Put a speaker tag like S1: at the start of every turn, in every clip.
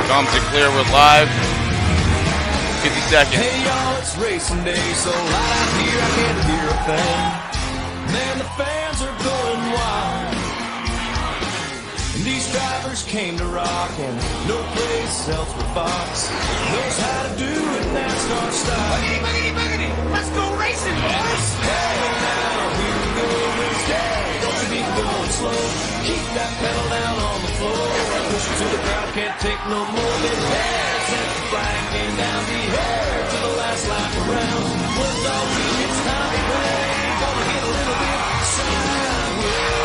S1: Thumbs are clear. We're live. 50 seconds.
S2: Hey y'all, it's racing day, so loud out here I can't hear a thing. Man, the fans are going wild. And these drivers came to rock, and no place else but Fox knows how to do it NASCAR style. Boogity, boogity, boogity, let's go racing, boys! Hey now, here we go, Wednesday. Don't you be going slow. Keep that pedal down on the floor. Push it to the ground, can't take no more. Get there, set the flag, came down the air to the last lap around. One dog week, it's time to play. Gonna get a little bit sideways.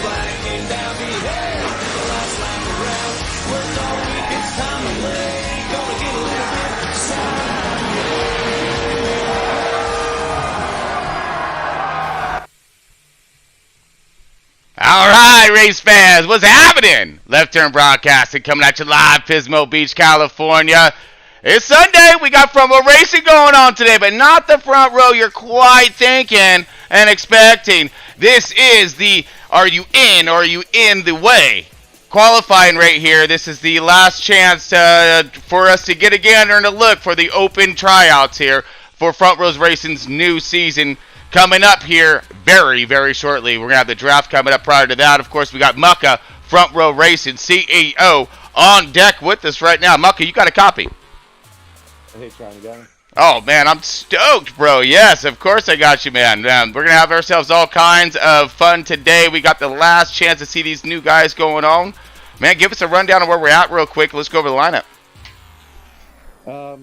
S2: Flag came down the air to the last lap around. One dog week, it's time to play. Gonna get a little bit sideways.
S1: All right, race fans, what's happening? Left Turn Broadcasting coming at you live, Pismo Beach, California. It's Sunday. We got front row racing going on today, but not the front row you're quite thinking and expecting. This is the Are You In or Are You In the Way qualifying right here. This is the last chance for us to get a gander and a look for the open tryouts here for Front Rows Racing's new season coming up here very, very shortly. We're going to have the draft coming up prior to that. Of course, we got Mucka, Front Row Racing, CEO, on deck with us right now. Mucka, you got a copy?
S3: Hey, Sean, you got it?
S1: Oh, man, I'm stoked, bro. Yes, of course I got you, man. We're going to have ourselves all kinds of fun today. We got the last chance to see these new guys going on. Man, give us a rundown of where we're at real quick. Let's go over the lineup.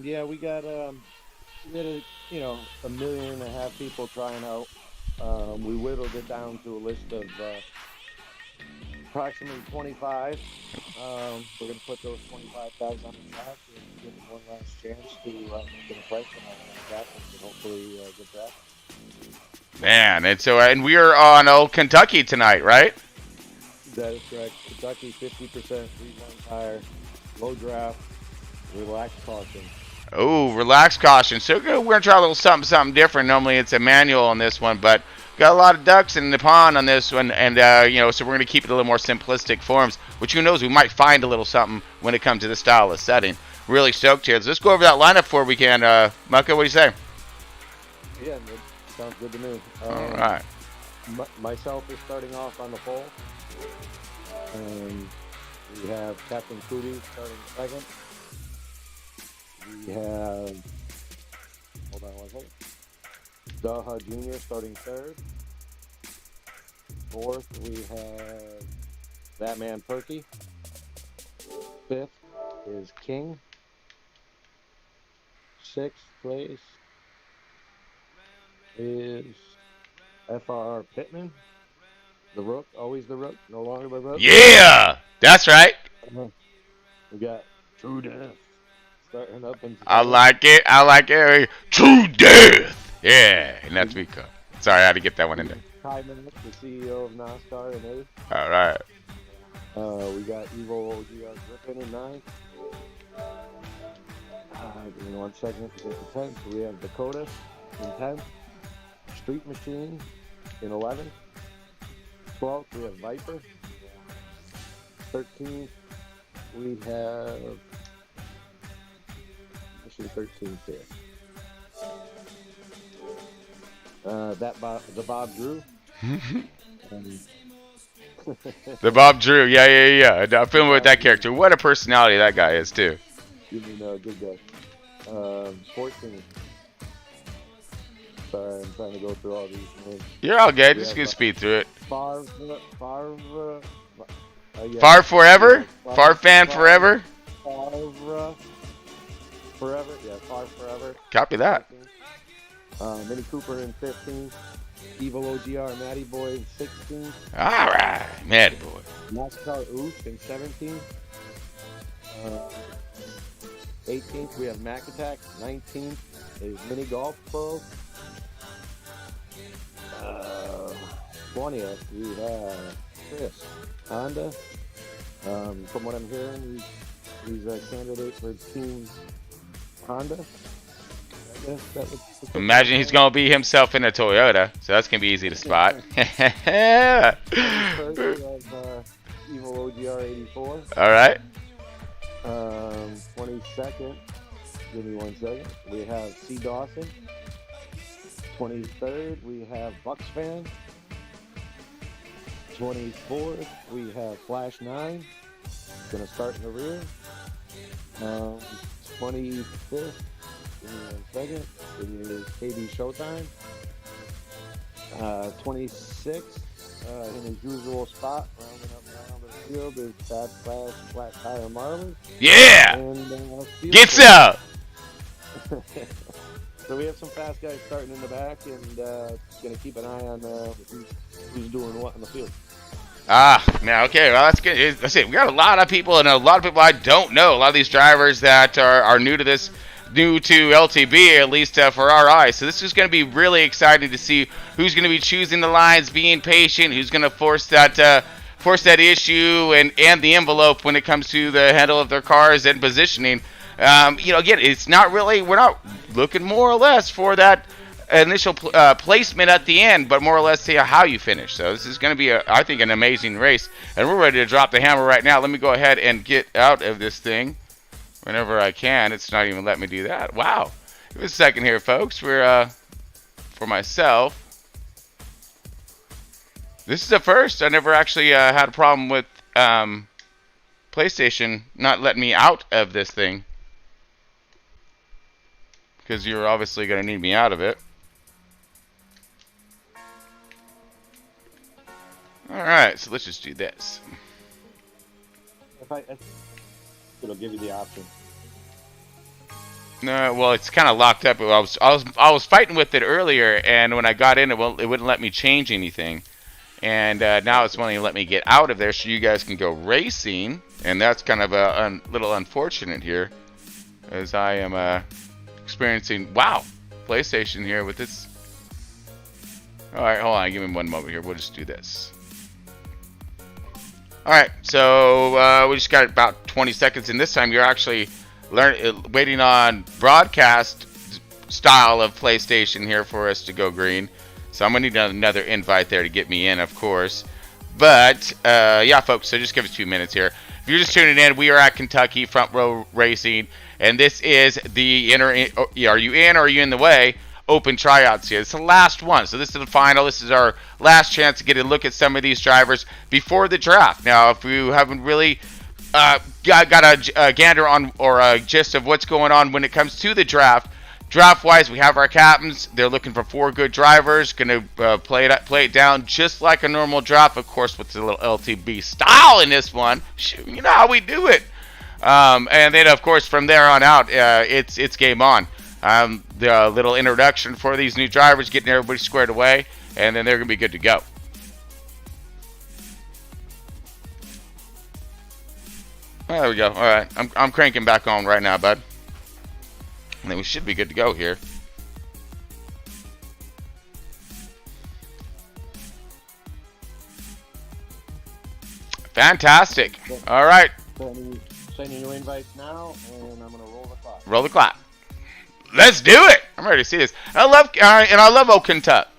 S3: Yeah, we got we had 1.5 million people trying out. We whittled it down to a list of approximately 25. We're going to put those 25 guys on the track and give them one last chance to get a place on that and hopefully get that.
S1: Man, and we are on Old Kentucky tonight, right?
S3: That is correct. Kentucky, 50%, 3 1 tire, low draft, relaxed caution.
S1: Oh, relaxed caution. So we're going to try a little something different. Normally it's a manual on this one, but got a lot of ducks in the pond on this one, and so we're going to keep it a little more simplistic forms, which who knows, we might find a little something when it comes to this style of setting. Really stoked here. Let's go over that lineup before we can. Mucka, what do you say?
S3: Yeah, sounds good to me.
S1: All right.
S3: Myself is starting off on the pole. We have Captain Cootie starting second. We have, hold on one second, Daha Jr. starting third. Fourth, we have That Man Perky. Fifth is King. Sixth place is FR Pittman. The Rook, always the Rook, no longer the Rook.
S1: Yeah, that's right.
S3: We got True Death starting up in.
S1: I like it. True Death. Yeah, and that's me. Sorry, I had to get that one in there.
S3: Ty Minnick, the CEO of NASCAR in eighth.
S1: All right.
S3: We got Evo OGR Griffin in ninth. Give me 1 second to get the 10th. We have Dakota in 10th. Street Machine in 11th. 12th, we have Viper. 13th, we have... Actually, 13th here. The Bob Drew.
S1: The Bob Drew, yeah. I'm feeling with that character. What a personality that guy is, too.
S3: You mean, good guy. 14th. Sorry, I'm trying to go through all these names.
S1: You're all good. Just gonna speed through it.
S3: Far
S1: forever? Far fan forever?
S3: Forever? Yeah, Far Forever.
S1: Copy that.
S3: Mini Cooper in 15th. Evil OGR Matty Boy in 16th.
S1: Alright, Matty Boy.
S3: NASCAR Oof in 17th. 18th, we have Mac Attack. 19th is Mini Golf Pro. 20th, we have Chris Honda. From what I'm hearing, he's a candidate for Team Honda.
S1: Imagine he's going to be himself in a Toyota, so that's going to be easy to spot.
S3: First, we have Evo OGR 84.
S1: All right.
S3: 22nd, give me 1 second. We have C. Dawson. 23rd, we have Bucks Fan. 24th, we have Flash 9. Gonna start in the rear. 25th, give me 1 second. It is KB Showtime. 26th, in his usual spot, rounding up around the field, is Bad Flash Flat Tire Marley.
S1: Yeah!
S3: And,
S1: Gets up!
S3: So we have some fast guys starting in the back, and going to keep an eye on who's doing what in the field.
S1: Now, okay, well, that's good. Let's see, we got a lot of people, and a lot of people I don't know. A lot of these drivers that are new to this, new to LTB, at least for our eyes. So this is going to be really exciting to see who's going to be choosing the lines, being patient, who's going to force that issue and the envelope when it comes to the handle of their cars and positioning. Again, it's not really, we're not looking more or less for that initial placement at the end, but more or less see how you finish. So this is going to be, I think, an amazing race. And we're ready to drop the hammer right now. Let me go ahead and get out of this thing whenever I can. It's not even letting me do that. Wow. Give us a second here, folks. We're, for myself, this is the first. I never actually had a problem with PlayStation not letting me out of this thing, because you're obviously going to need me out of it. Alright, so let's just do this.
S3: It'll give you the option.
S1: No, well, it's kind of locked up. I was fighting with it earlier, and when I got in, it wouldn't let me change anything. And now it's wanting to let me get out of there so you guys can go racing. And that's kind of a little unfortunate here, as I am experiencing, wow, PlayStation here with this. Alright, hold on, give me 1 moment here. We'll just do this. Alright, so we just got about 20 seconds, and this time you're actually waiting on broadcast style of PlayStation here for us to go green. So I'm going to need another invite there to get me in, of course. But, yeah, folks, so just give us 2 minutes here. If you're just tuning in, we are at Kentucky Front Row Racing, and this is the are you in or are you in the way? Open tryouts here. It's the last one, so this is the final. This is our last chance to get a look at some of these drivers before the draft. Now, if you haven't really got a gander on or a gist of what's going on when it comes to the draft-wise, we have our captains. They're looking for 4 good drivers, going to play it down just like a normal draft, of course, with the little LTB style in this one. You know how we do it. And then, of course, from there on out, it's game on. The little introduction for these new drivers, getting everybody squared away, and then they're going to be good to go. There we go. All right, I'm cranking back on right now, bud. And then we should be good to go here. Fantastic. All right.
S3: Sending you invites now, and I'm going to roll the clock.
S1: Roll the clock. Let's do it. I'm ready to see this. I love old Kentucky.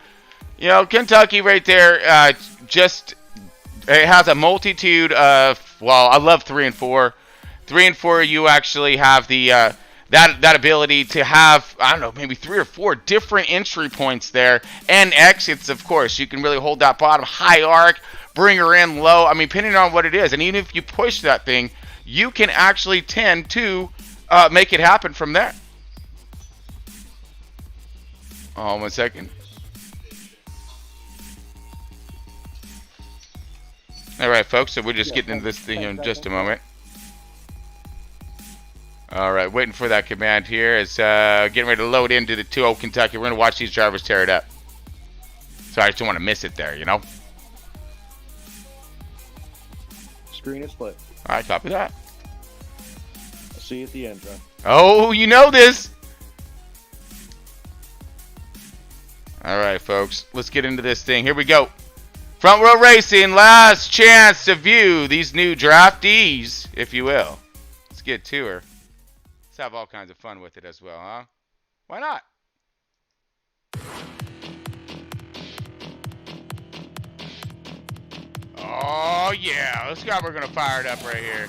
S1: You know, Kentucky right there, it has a multitude of, well, I love 3 and 4. 3 and 4, you actually have the that ability to have, I don't know, maybe 3 or 4 different entry points there, and exits, of course. You can really hold that bottom high arc, bring her in low. I mean, depending on what it is, and even if you push that thing, you can actually tend to make it happen from there. Oh, 1 second. All right, folks, so we're just getting into this thing here in just a moment. All right, waiting for that command here. It's getting ready to load into the 2-0 Kentucky. We're going to watch these drivers tear it up. So I just don't want to miss it there, you know?
S3: Screen is split.
S1: All right, copy that.
S3: I'll see you at the end, John.
S1: Oh, you know this. All right, folks, let's get into this thing. Here we go. Front Row Racing, last chance to view these new draftees, if you will. Let's get to her. Let's have all kinds of fun with it as well, huh? Why not? Oh, yeah. Let's go. We're going to fire it up right here.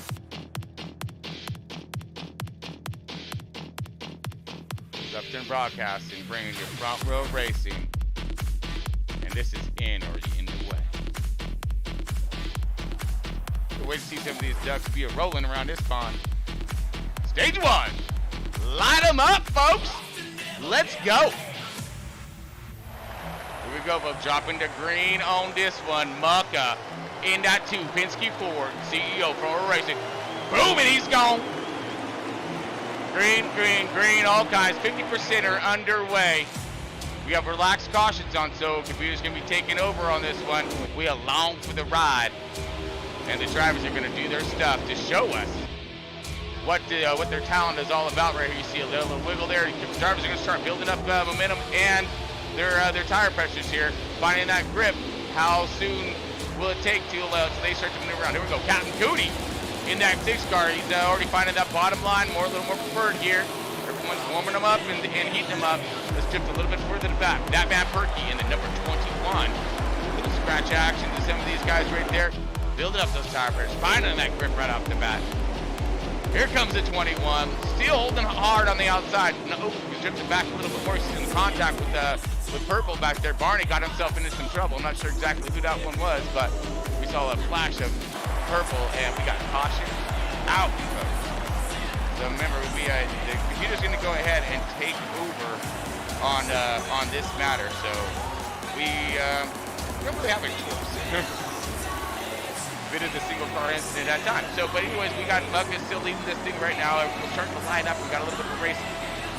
S1: Left Turn Broadcasting, bringing you Front Row Racing. And this is in or in the way. We'll wait to see some of these ducks be rolling around this pond. Stage 1. Light them up, folks. Let's go. Here we go, folks. Dropping the green on this one. Mucka in that 2. Penske Ford, CEO Front Row Racing. Boom, and he's gone. Green, green, green, all kinds. 50% are underway. We have relaxed cautions on, so computer's going to be taking over on this one. We along for the ride. And the drivers are going to do their stuff to show us what their talent is all about right here. You see a little wiggle there. The drivers are going to start building up momentum and their tire pressures here. Finding that grip. How soon will it take till they start to maneuver around? Here we go. Captain Cootie in that 6 car. He's already finding that bottom line, a little more preferred here. Everyone's warming them up and heating them up. Let's drift a little bit further to the back. That man Perky in the number 21. Little scratch action to some of these guys right there. Building up those tire pressures, finding that grip right off the bat. Here comes the 21, still holding hard on the outside. No, he's drifting back a little bit more. He's in contact with Purple back there. Barney got himself into some trouble. I'm not sure exactly who that one was, but we saw a flash of Purple, and we got caution out, folks. So remember, the computer's going to go ahead and take over on this matter. So we don't really have a choice. Bit of the single car incident at that time. So, but anyways, we got Mucka still leading this thing right now. We're starting to line up. We got a little bit of race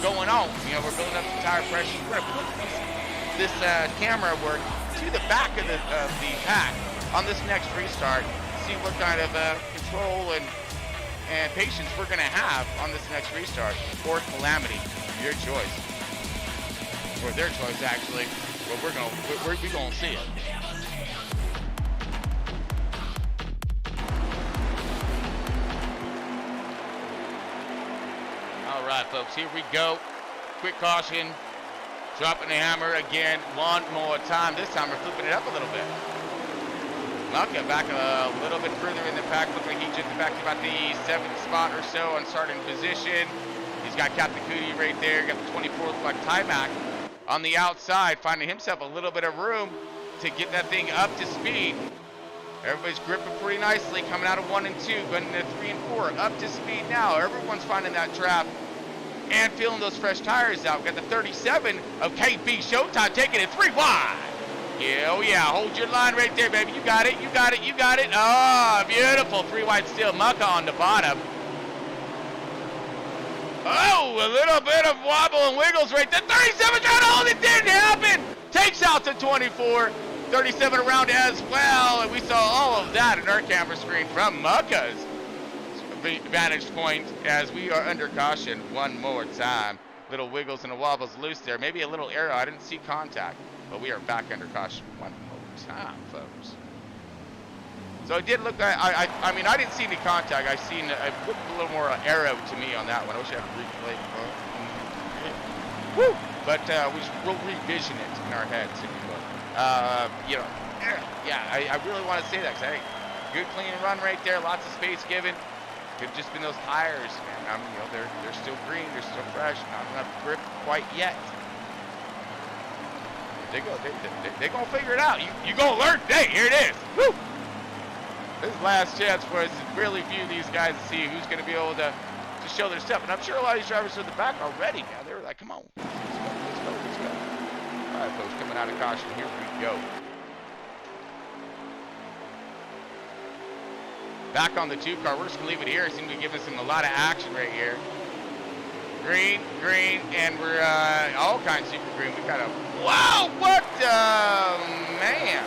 S1: going on. You know, we're building up some tire pressure. We're going to put this camera work to the back of the pack on this next restart. See what kind of control and patience we're going to have on this next restart. Or calamity, your choice, or their choice actually. But we're gonna see it. All right, folks, here we go. Quick caution. Dropping the hammer again one more time. This time we're flipping it up a little bit. Mucka back a little bit further in the pack. Looks like he just back to about the 7th spot or so on starting position. He's got Captain Cootie right there. Got the 24th like Timac on the outside, finding himself a little bit of room to get that thing up to speed. Everybody's gripping pretty nicely, coming out of 1 and 2, going into 3 and 4. Up to speed now. Everyone's finding that trap and feeling those fresh tires out. We've got the 37 of KB Showtime taking it 3 wide. Yeah, oh yeah, hold your line right there, baby. You got it, you got it, you got it. Oh, beautiful. 3 wide still. Mucka on the bottom. Oh, a little bit of wobble and wiggles right there. 37 trying to hold it. Didn't happen. Takes out the 24. 37 around as well. And we saw all of that in our camera screen from Mucka's vantage point as we are under caution one more time. Little wiggles and a wobbles loose there. Maybe a little arrow. I didn't see contact. But we are back under caution one more time, folks. So it did look like, I mean, I didn't see any contact. I seen, it looked a little more arrow to me on that one. I wish I had a replay. Woo! But we'll revision it in our heads, if you will. You know, yeah, I really want to say that because, hey, good clean run right there. Lots of space given. Could have just been those tires, man. I mean, you know, they're still green. They're still fresh. Not enough grip quite yet. They're going to figure it out. You going to learn today. Here it is. Woo! This is last chance for us to really view these guys and see who's going to be able to show their stuff. And I'm sure a lot of these drivers are at the back already now. They were like, come on. Let's go. All right, folks, coming out of caution. Here we go. Back on the 2 car. We're just going to leave it here. It seems to be giving us a lot of action right here. Green, and we're all kinds of super green. We've got a, wow, what, man.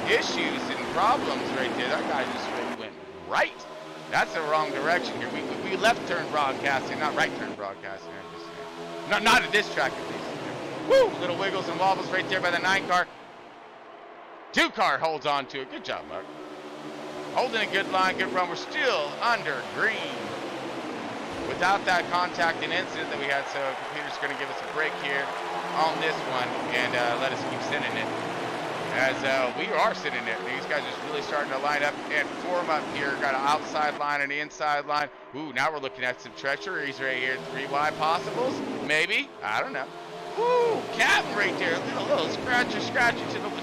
S1: Issues and problems right there. That guy just really went right. That's the wrong direction here. We left turn broadcasting, not right turn broadcasting. I'm just saying. Not at this track at least. Woo! Little wiggles and wobbles right there by the 9 car. 2 car holds on to it. Good job, Mark. Holding a good line, good run. We're still under green. Without that contact and incident that we had, so computer's going to give us a break here on this one and let us keep sending it. as we are sitting there. These guys are really starting to line up and form up here. Got an outside line and an inside line. Ooh, now we're looking at some treacheries right here. 3 wide possibles, maybe. I don't know. Ooh, Captain right there. A little scratchy.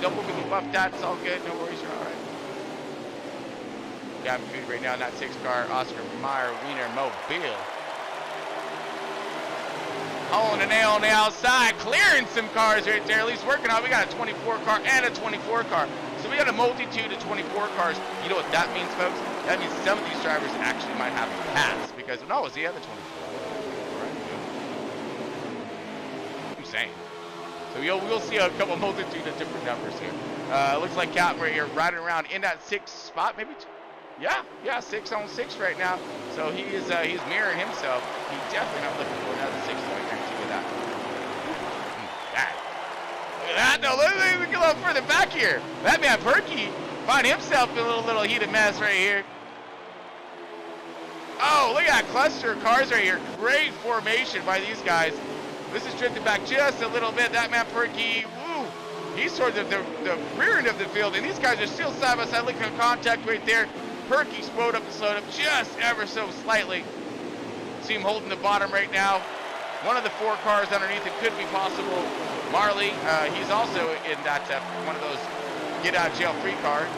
S1: Don't buff that. It's all good. No worries. You're all right. Captain Food right now in that 6 car. Oscar Mayer Wiener Mobile. Holding a nail on the outside, clearing some cars right there, at least working on it. We got a 24 car and a 24 car. So we got a multitude of 24 cars. You know what that means, folks? That means some of these drivers actually might have a pass because, no, it's the other 24. I'm saying. So we'll see a couple multitude of different numbers here. Looks like Captain right here riding around in that 6th spot, maybe 2. Yeah, 6 on 6 right now. So he's mirroring himself. He's definitely not looking for another 6. So I guarantee you that. Look at that. No, look a little further back here. That man Perky find himself in a little heated mess right here. Oh, look at that cluster of cars right here. Great formation by these guys. This is drifting back just a little bit. That man Perky, woo. He's towards the rear end of the field, and these guys are still side by side looking at contact right there. Perky slowed up just ever so slightly. See him holding the bottom right now. One of the 4 cars underneath it could be possible. Marley, he's also in that one of those get out of jail free cars.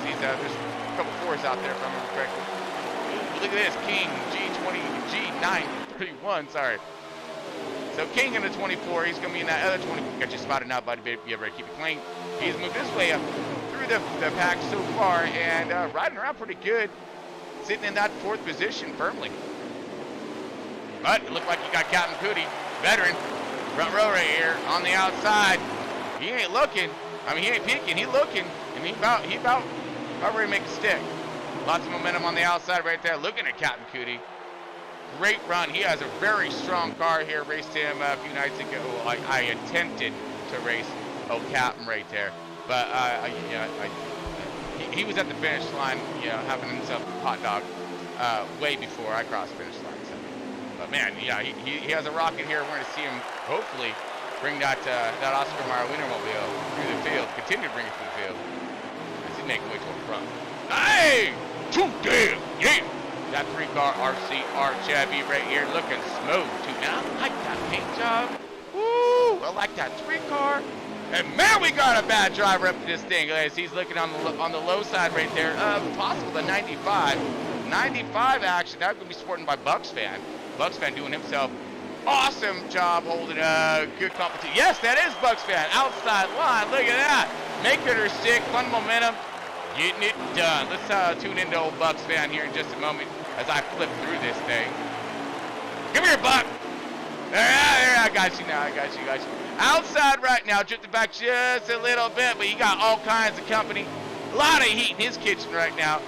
S1: Because there's a couple 4s out there if I remember correctly. Ooh, look at this, King G931. Sorry. So King in the 24, he's gonna be in that other 24. Got you spotted now, buddy. Baby, you better keep it clean. He's moved his way up through the pack so far and riding around pretty good, sitting in that 4th position firmly. But it looked like you got Captain Cootie, veteran, front row right here on the outside. He ain't looking. I mean, he ain't peeking. He looking, and he about ready to make a stick. Lots of momentum on the outside right there. Looking at Captain Cootie. Great run. He has a very strong car here. Raced him a few nights ago. I attempted to race Captain right there. But he was at the finish line, having himself a hot dog way before I crossed the finish line. So. But man, yeah, he has a rocket here. We're going to see him hopefully bring that Oscar Mayer Wienermobile through the field, continue to bring it through the field. As he's making way to the front. Hey, too damn, yeah. That 3 car RCR Chevy right here looking smooth too. Now I like that paint job. Woo! I like that 3 car. And man, we got a bad driver up to this thing. As he's looking on the low side right there. Possible the 95. 95 action. That's going to be sporting by Bucks fan. Bucks fan doing himself awesome job holding a good competition. Yes, that is Bucks fan. Outside line. Look at that. Making her stick. Fun momentum. Getting it done. Let's tune into old Bucks fan here in just a moment as I flip through this thing. Come here, Buck. There, I got you now. I got you. Outside right now, drifting back just a little bit, but he got all kinds of company. A lot of heat in his kitchen right now.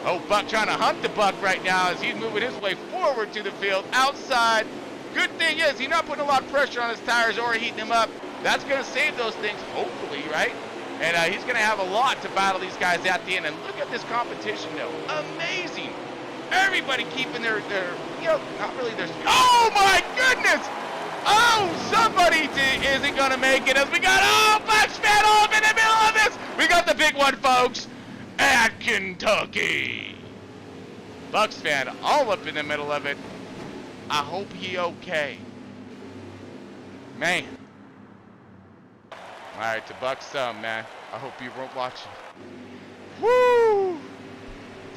S1: Oh, Buck trying to hunt the Buck right now as he's moving his way forward to the field. Outside. Good thing is he's not putting a lot of pressure on his tires or heating them up. That's going to save those things, hopefully, right? And he's going to have a lot to battle these guys at the end. And look at this competition, though. Amazing. Everybody keeping their not really their... Oh, my goodness! Oh, somebody isn't going to make it as we got, Bucks fan all up in the middle of this. We got the big one, folks, at Kentucky. Bucks fan all up in the middle of it. I hope he okay. Man. All right, to Bucks some, man. I hope you weren't watching. Woo!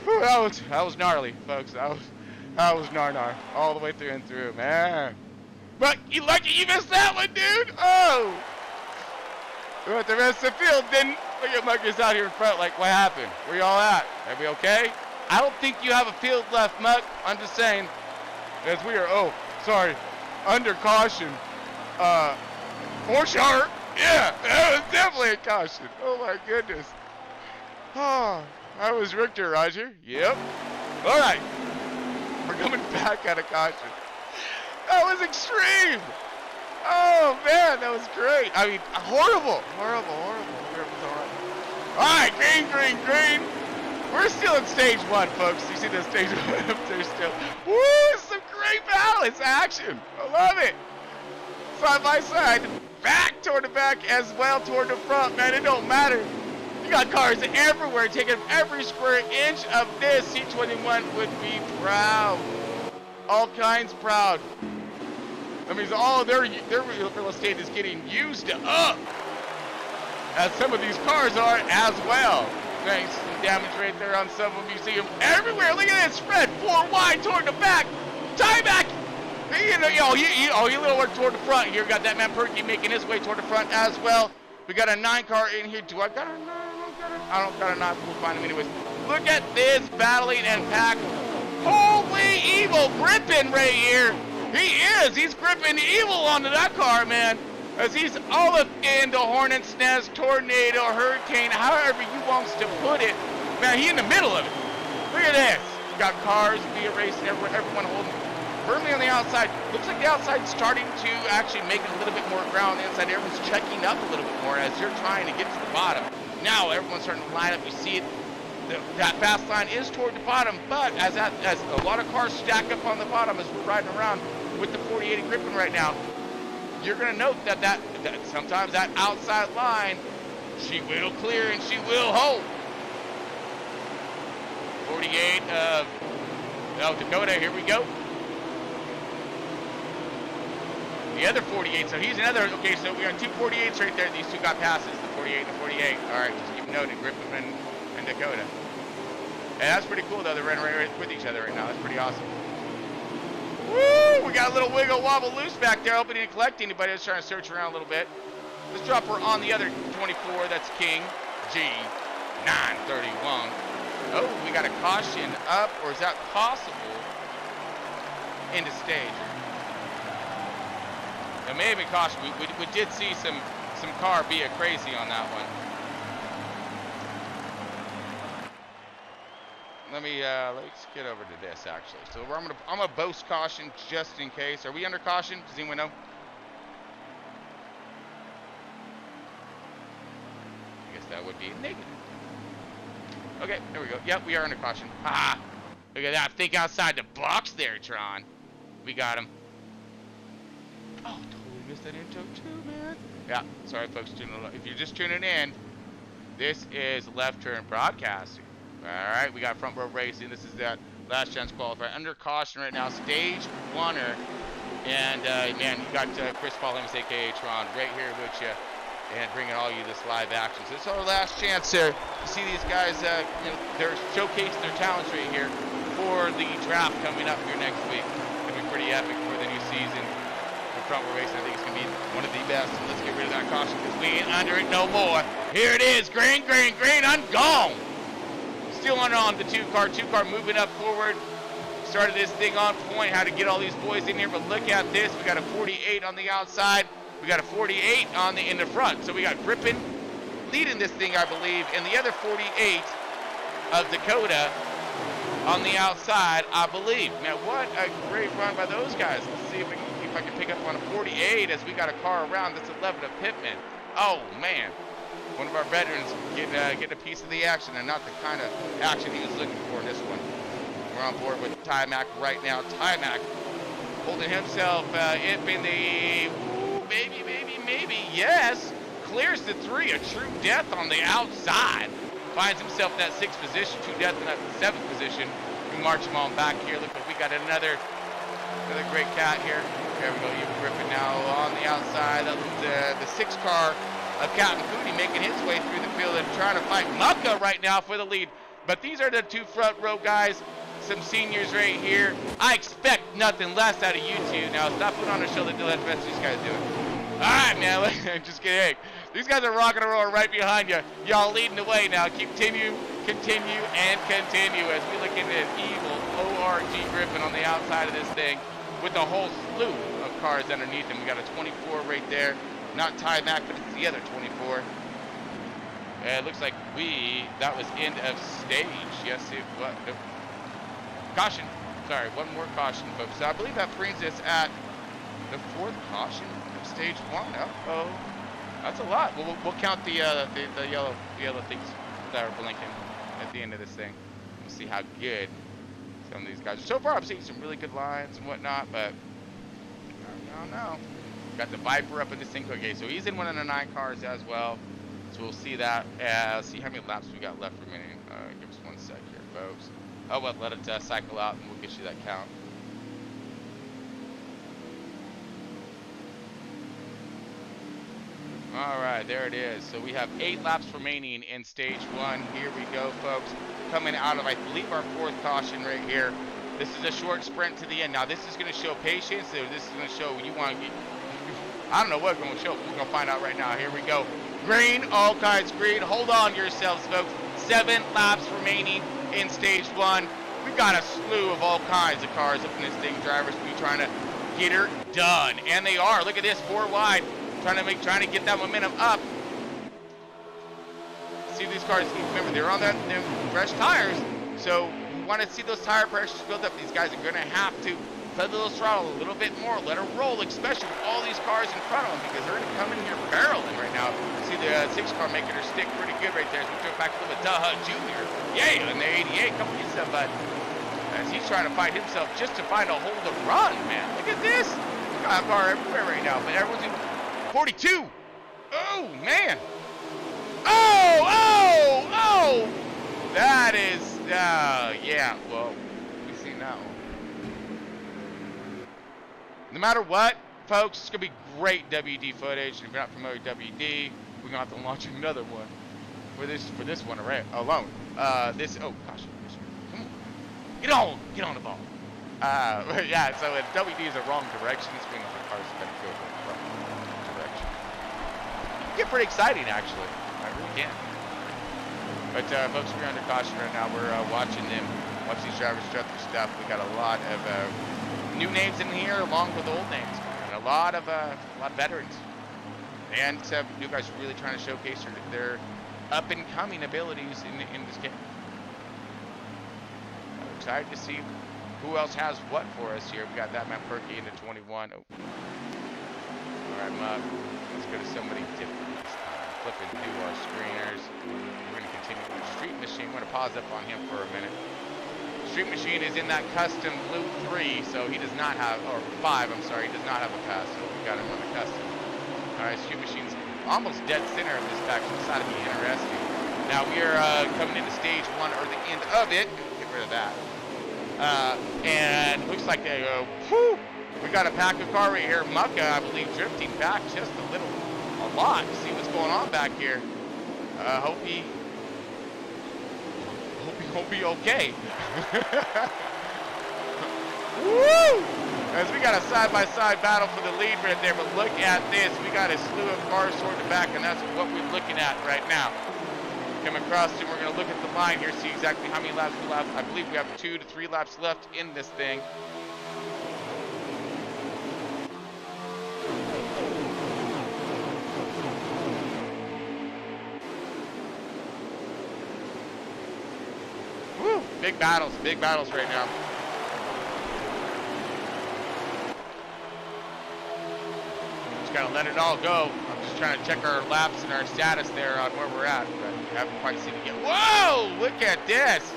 S1: Whew, that was gnarly, folks. That was gnar all the way through and through, man. But you lucky you missed that one, dude. Oh, but the rest of the field didn't. Look at Muckus out here in front. Like, what happened? Where y'all at? Are we okay? I don't think you have a field left, Muck. I'm just saying. As we are, under caution. For sure. Yeah, that was definitely a caution. Oh my goodness. Oh, that was Richter, Roger. Yep. All right. We're coming back out of caution. That was extreme. Oh man, that was great. I mean, horrible. All right, green. We're still in stage 1, folks. You see the stage 1 up there still. Woo, some great balance action. I love it. side by side, back toward the back as well toward the front, man. It don't matter. You got cars everywhere, taking every square inch of this. C21 would be proud. All kinds proud. That means all their real estate is getting used up, as some of these cars are as well. Nice, some damage right there on some of them. You see them everywhere. Look at this spread, 4 wide toward the back. Tie back. You a little work toward the front here. Got that man Perky making his way toward the front as well. We got a 9 car in here. Do I got a 9? I don't got a 9. We'll find him anyways. Look at this battling and pack. Holy evil gripping right here. He is. He's gripping evil onto that car, man. As he's all up in the Hornet's Nest, Tornado, Hurricane, however you wants to put it. Man, he in the middle of it. Look at this. Got cars being raced, everyone holding firmly on the outside. Looks like the outside's starting to actually make it a little bit more ground. The inside, everyone's checking up a little bit more as you're trying to get to the bottom. Now everyone's starting to line up. You see it. That fast line is toward the bottom, but as a lot of cars stack up on the bottom as we're riding around with the 48 gripping right now, you're going to note that sometimes that outside line, she will clear and she will hold. 48 of Dakota, here we go. The other 48, so he's another, okay, so we are 2 48s right there. These two got passes, the 48 and the 48. All right, just keep noting, Griffin and Dakota. And that's pretty cool, though. They're running right with each other right now. That's pretty awesome. Woo! We got a little wiggle wobble loose back there. Hoping he didn't collect anybody. I was trying to search around a little bit. Let's drop her on the other 24. That's King G931. Oh, we got a caution up, or is that possible? Into stage. It may have been caution. We did see some car be a crazy on that one. Let's get over to this actually. So I'm gonna boast caution just in case. Are we under caution? Does anyone know? I guess that would be negative. Okay, there we go. Yep, we are under caution. Ha! Look at that. Think outside the box there, Tron. We got him. Oh, totally missed that intro too, man. Yeah, sorry folks. If you're just tuning in, this is Left Turn Broadcasting. Alright, we got front row racing. This is that last chance qualifier. Under caution right now, stage 1er. And, man, you got Chris Paul, aka Tron, right here with you. And bringing all you this live action. So it's our last chance to see these guys, they're showcasing their talents right here for the draft coming up here next week. It's going to be pretty epic for the new season. The front row racing, I think it's going to be one of the best. So let's get rid of that caution because we ain't under it no more. Here it is. Green, green, green. I'm gone. Still on the 2-car moving up forward. Started this thing on point, how to get all these boys in here, but look at this. We got a 48 on the outside. We got a 48 in the front. So we got Grippin leading this thing, I believe, and the other 48 of Dakota on the outside, I believe. Man, what a great run by those guys. Let's see if I can pick up on a 48 as we got a car around. That's 11 of Pittman. Oh, man. One of our veterans getting a piece of the action, and not the kind of action he was looking for in this one. We're on board with Ty-Mac right now. Ty-Mac holding himself up in the, maybe, yes. Clears the 3, a true death on the outside. Finds himself in that 6th position, true death in that 7th position. We march him on back here. Look, we got another great cat here. There we go, you're gripping now on the outside. That was the 6 car of Captain Cooney making his way through the field and trying to fight Mucka right now for the lead. But these are the 2 front row guys, some seniors right here. I expect nothing less out of you two. Now stop putting on a show that let the rest of these guys do it. Alright, man, just kidding. These guys are rocking and rolling right behind you. Y'all leading the way now. Continue, and continue as we look into this evil ORG Griffin on the outside of this thing with a whole slew of cars underneath him. We got a 24 right there. Not Ty-Mac, but it's the other 24. It looks like that was end of stage. Yes, it was. Nope. Caution. Sorry, one more caution, folks. So I believe that brings us at the 4th caution of stage 1. Uh-oh. That's a lot. We'll count the yellow things that are blinking at the end of this thing. We'll see how good some of these guys are. So far, I'm seeing some really good lines and whatnot, but I don't know. Got the Viper up in this thing. Okay, so he's in one of the 9 cars as well. So we'll see that. Let's see how many laps we got left remaining. Give us 1 sec here, folks. Oh, well, let it cycle out and we'll get you that count. All right, there it is. So we have 8 laps remaining in stage 1. Here we go, folks. Coming out of, I believe, our 4th caution right here. This is a short sprint to the end. Now, this is going to show patience. Or this is going to show you want to get... I don't know what we're going to show. We're going to find out right now. Here we go. Green, all kinds green. Hold on yourselves, folks. 7 laps remaining in stage 1. We've got a slew of all kinds of cars up in this thing. Drivers will be trying to get her done. And they are. Look at this, 4 wide. Trying to get that momentum up. See these cars, remember they're on that fresh tires, so you want to see those tire pressures build up. These guys are going to have to pedal the throttle a little bit more, let her roll, especially with all these cars in front of them, because they're going to come in here barreling right now. See the 6 car making her stick pretty good right there. As we go back to the Junior, yeah, in the 88, come get some, but as he's trying to fight himself just to find a hole to run, man. Look at this. We got a car everywhere right now, but everyone's in 42. Oh, man. Oh! That is, yeah, well, we've seen that one. No matter what, folks, it's going to be great WD footage. If you're not familiar with WD, we're going to have to launch another one for this one alone. Oh, gosh, come on. Get on the ball. Yeah, so if WD is the wrong direction, it's going to be cars going to go the wrong direction. Get pretty exciting, actually. I really can. But folks, we're under caution right now. We're watching these drivers strut their stuff. We got a lot of new names in here, along with old names, and a lot of veterans, and new guys are really trying to showcase their up and coming abilities in this game. I'm excited to see who else has what for us here. We got that man Perky into 21. Oh. All right, Muck. Let's go to somebody different. Flipping through our screeners. We're going to continue with Street Machine. We're going to pause up on him for a minute. Street Machine is in that custom blue 3, so he does not have, or 5, I'm sorry, he does not have a pass, so we got him on the custom. All right, Street Machine's almost dead center of this faction. It's not to be interesting. Now we are coming into stage 1, or the end of it. Get rid of that. And looks like they go, whew! We got a pack of car right here. Mucka, I believe, drifting back just a lot to see what's going on back here. Hope he okay. Woo! As we got a side-by-side battle for the lead right there, but look at this. We got a slew of cars sorted back, and that's what we're looking at right now. Come across, and we're going to look at the line here, see exactly how many laps we left. I believe we have 2 to 3 laps left in this thing. Woo! Big battles right now. Just gotta let it all go. I'm just trying to check our laps and our status there on where we're at, but we haven't quite seen it yet. Whoa! Look at this!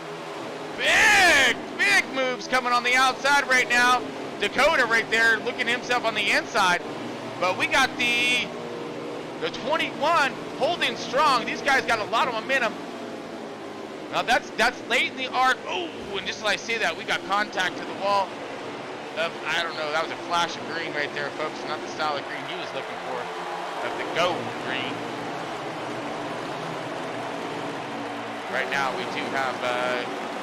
S1: Big moves coming on the outside right now. Dakota right there looking himself on the inside, but we got the 21 holding strong. These guys got a lot of momentum. Now that's late in the arc. Oh, and just as I say that, we got contact to the wall. I don't know, that was a flash of green right there, folks. Not the style of green he was looking for. Of the gold green. Right now we do have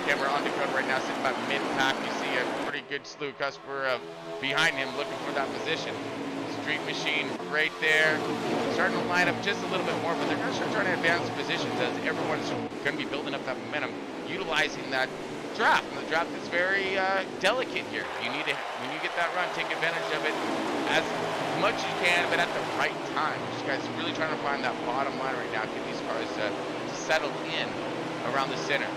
S1: camera on Dakota right now sitting about mid-pack. You see a pretty good slew of customer behind him looking for that position. Street Machine right there. Starting to line up just a little bit more, but they're going to start trying to advance positions as everyone's going to be building up that momentum, utilizing that draft. And the draft is very delicate here. You need to, when you get that run, take advantage of it as much as you can, but at the right time. These guys are really trying to find that bottom line right now, get these cars settled in around the center.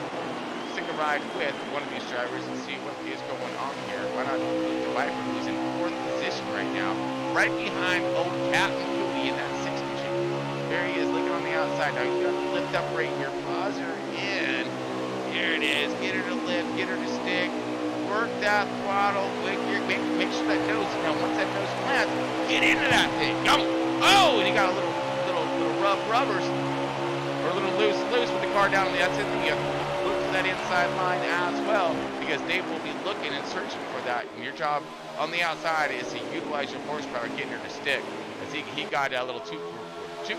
S1: Stick a ride with one of these drivers and see what is going on here. Why not the Viper, who's in 4th position right now, right behind old Captain Cootie in that 6 machine. There he is, looking on the outside. Now he's got to lift up right here, pause her in. There it is. Get her to lift, get her to stick. work that throttle with your, make sure that nose, once that nose plants, get into that thing. Oh, and you got a little rough rubbers, or a little loose with the car down on the outside. You have to look for that inside line as well, because they will be looking and searching for that. And your job on the outside is to utilize your horsepower, getting her to stick. As he got a little two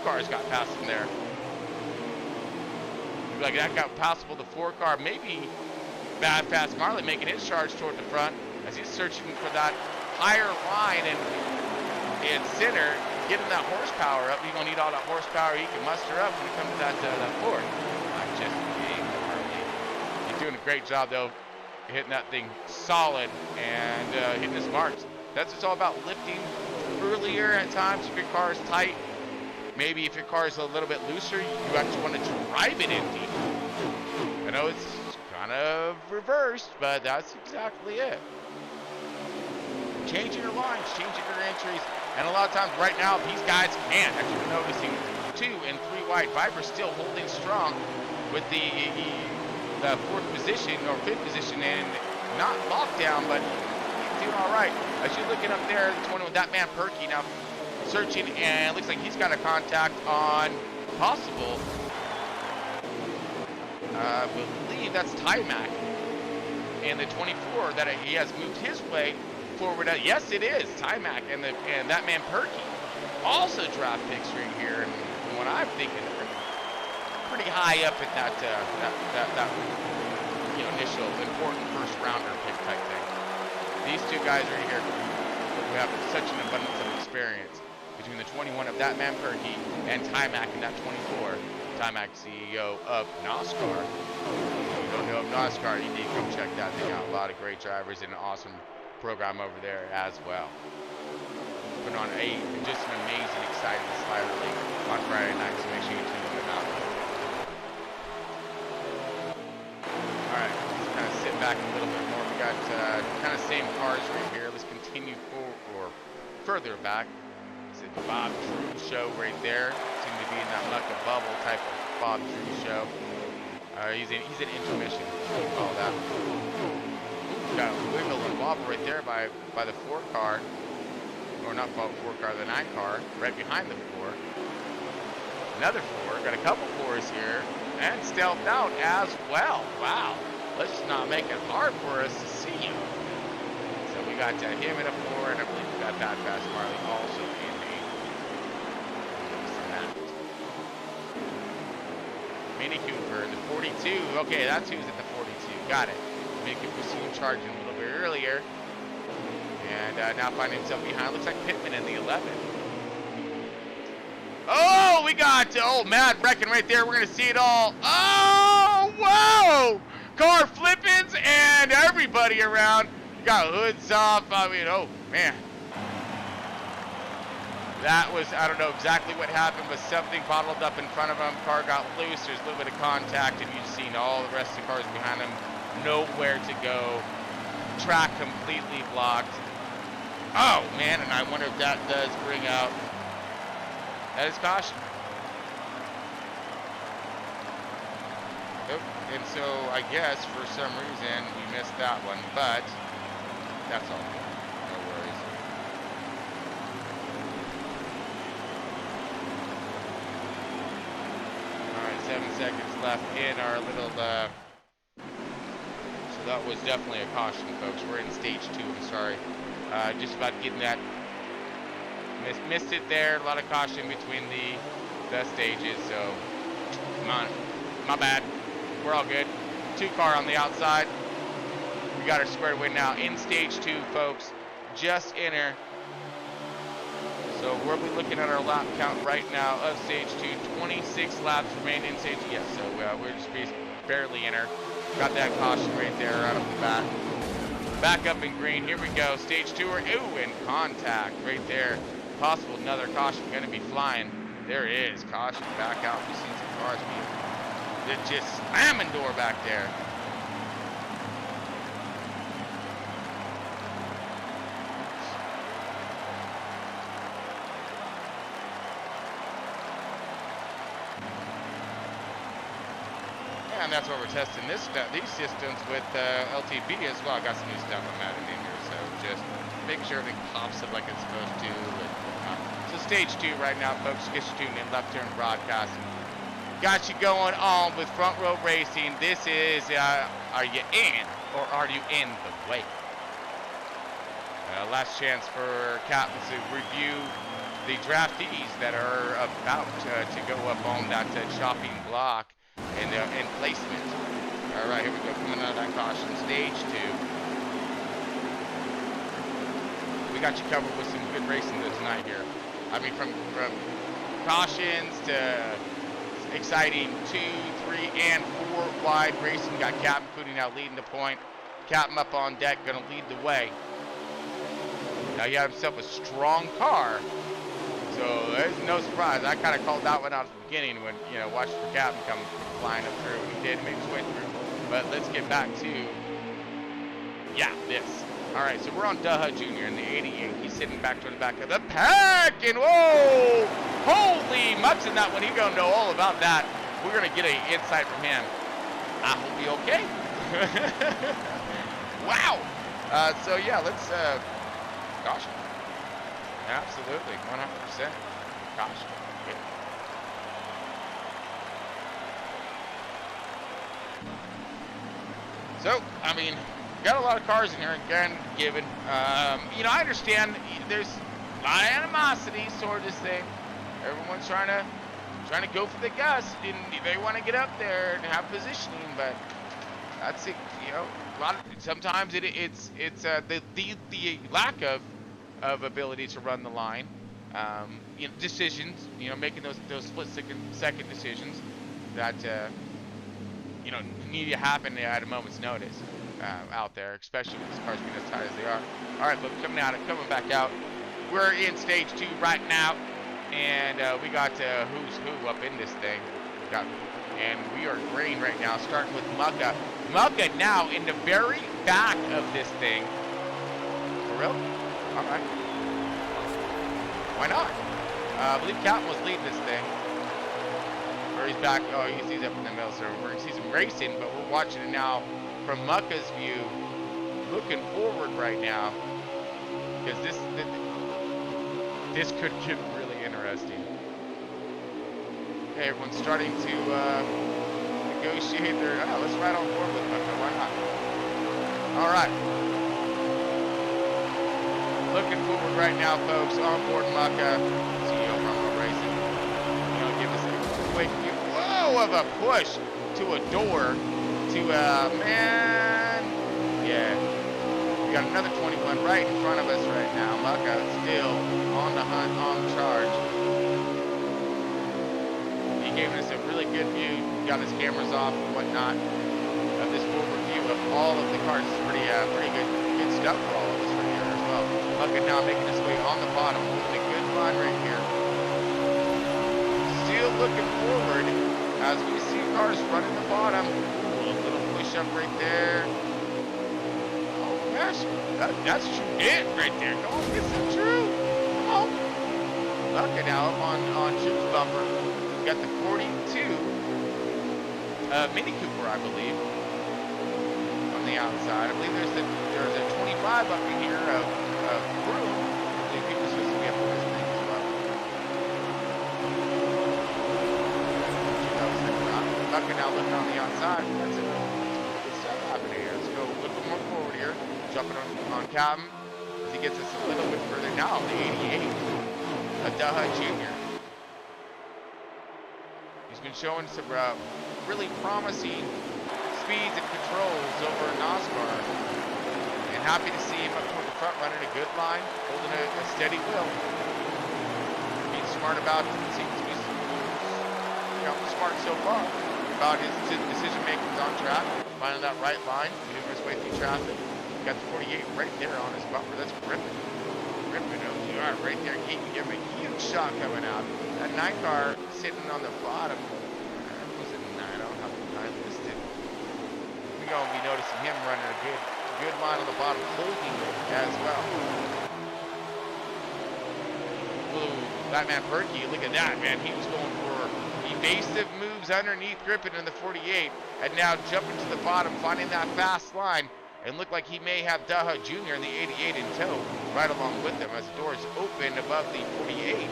S1: cars got past him there. Like that got passable. The 4 car, maybe Bad Fast Marley making his charge toward the front as he's searching for that higher line and center, getting that horsepower up. He's gonna need all that horsepower he can muster up when it comes to that Ford. Not just being Marley. He's doing a great job though, hitting that thing solid and hitting his marks. That's what it's all about, lifting earlier at times if your car is tight. Maybe if your car is a little bit looser, you actually want to drive it in deep. I know it's kind of reversed, but that's exactly it. Changing your lines, changing your entries, and a lot of times right now these guys can't. As you're noticing, 2 and 3 wide. Viper's still holding strong with the 4th position or 5th position and not locked down, but he's doing all right. As you're looking up there, the 21, that man Perky now searching, and looks like he's got a contact on possible. I believe that's Timac and the 24 that he has moved his way forward. Yes, it is Timac and that man Perky. Also draft picks right here, and from what I'm thinking, pretty high up at that initial important first rounder pick type thing. These 2 guys right here who have such an abundance of experience between the 21 of that man Perky and Timac and that 24. Timac, CEO of NASCAR. If you don't know of NASCAR, you need to come check that thing out. A lot of great drivers and an awesome program over there as well. Put on just an amazing, exciting Slider League on Friday night, so make sure you tune in out. Alright, let's kind of sit back a little bit more. We got kind of same cars right here. Let's continue further back. It's the Bob Drew show right there. Seems to be in that Mucka Bubble type of Bob Drew show. He's in intermission, what you call that. Got a wiggle and wobble right there by the 4 car. Or not 4 car, the 9 car, right behind the 4. Another 4, got a couple 4s here, and stealthed out as well. Wow, let's just not make it hard for us to see him. So we got him in a 4, and I believe we got that Fast Marley also in Mini Cooper, the 42. Okay, that's who's at the 42. Got it. Mini Cooper seen him charging a little bit earlier. And now finding himself behind. Looks like Pittman in the 11. Oh, we got Mad Wrecking right there. We're going to see it all. Oh, whoa! Car flippings and everybody around. Got hoods off. I mean, oh, man. That was, I don't know exactly what happened, but something bottled up in front of him. Car got loose. There's a little bit of contact, and you've seen all the rest of the cars behind him. Nowhere to go. Track completely blocked. Oh, man, and I wonder if that does bring out... That is caution. Oh, and so I guess for some reason we missed that one, but that's all. No worries. All right, 7 seconds left in our little... So that was definitely a caution, folks. We're in stage 2, I'm sorry. Just about getting that... Missed it there. A lot of caution between the stages, so... Come on. My bad. We're all good. 2 car on the outside. We got her squared away now. In stage 2, folks. Just enter. So we'll be looking at our lap count right now of stage 2. 26 laps remain in stage. Yes, so we're just barely in her. Got that caution right there right off the bat. Back up in green. Here we go. Stage 2. Ooh, in contact right there. Possible another caution going to be flying. There it is. Caution back out. We've seen some cars be just slamming door back there. And that's why we're testing these systems with LTB as well. I got some new stuff I'm adding in here, so just make sure everything pops up like it's supposed to. So stage 2 right now, folks. Get you tuned in, Left Turn Broadcasting. Got you going on with Front Row Racing. This is, are you in or are you in the way? Last chance for Captain to review the draftees that are about to go up on that chopping block and placement. All right, here we go. Coming out of that caution, stage 2. We got you covered with some good racing tonight here. I mean, from cautions to exciting 2, 3, and 4 wide racing. Got Captain Foodie now leading the point. Captain up on deck, gonna lead the way. Now he had himself a strong car, so there's no surprise. I kind of called that one out at the beginning when, you know, watched for Captain come flying up through. He did make his way through. But let's get back to, this. All right, so we're on Daha Jr. in the 88. He's sitting back toward the back of the pack, and whoa! Holy mucks in that one. He's going to know all about that. We're going to get an insight from him. I hope he's okay. Wow. So, yeah, let's, caution. Absolutely, 100%. Caution. Yeah. So, I mean, got a lot of cars in here, again, given. You know, I understand there's a lot of animosity, sort of this thing. Everyone's trying to go for the gust, and they want to get up there and have positioning, but that's it. You know, a lot of sometimes it's the lack of ability to run the line. You know, decisions. You know, making those split-second decisions that you know, need to happen at a moment's notice out there, especially with these cars being as tight as they are. All right, look, coming back out. We're in stage 2 right now, and we got who's who up in this thing. And we are green right now, starting with Mucka. Mucka now in the very back of this thing. For real? All right. Why not? I believe Captain was leading this thing. Or he's back. Oh, he's up in the middle, so we're going to see some racing, but we're watching it now from Mucka's view, looking forward right now, because this could get really interesting. Okay, everyone's starting to negotiate their. Oh, let's ride on board with Mucka. Why not? All right. Looking forward right now, folks, on board Mucka. CEO from Racing. You know, give us a quick of a push to a door to man. Yeah. We got another 21 right in front of us right now. Mucka still on the hunt, on the charge. He gave us a really good view. Got his cameras off and whatnot. This forward view of all of the cars is pretty good stuff for all of us right here as well. Mucka now making his way on the bottom, holding a good line right here. Still looking forward as we see cars running the bottom. A little push up right there. Oh gosh, that's it right there. Come on, get some true. Come on. Mucka now up on Drew's bumper. We got the 42 Mini Cooper, I believe, on the outside. I believe there's a 25 up in here of crew. I believe he was supposed to be up on this thing as well. Mucka now looking on the outside. That's it. Good stuff happening here. Let's go a little bit more forward here. Jumping on Captain as he gets us a little bit further now. The 88 of Daha Jr. He's been showing some really promising speeds and controls over NASCAR. And happy to see him up toward the front running a good line, holding a steady wheel. Being smart about it. Seems to be, you know, smart so far about his decision making on track, finding that right line, maneuvering his way through traffic. Got the 48 right there on his bumper. That's ripping OGR right there. He can give him a huge shot coming out. That 9 car sitting on the bottom. Was it 9? I don't have the 9 listed. We're going to be noticing him running a good line on the bottom, holding it as well. Ooh, Batman Berkey, look at that, man. He was going for evasive moves underneath, gripping in the 48, and now jumping to the bottom, finding that fast line, and look like he may have Daha Jr. in the 88 in tow, right along with him as the doors open above the 48.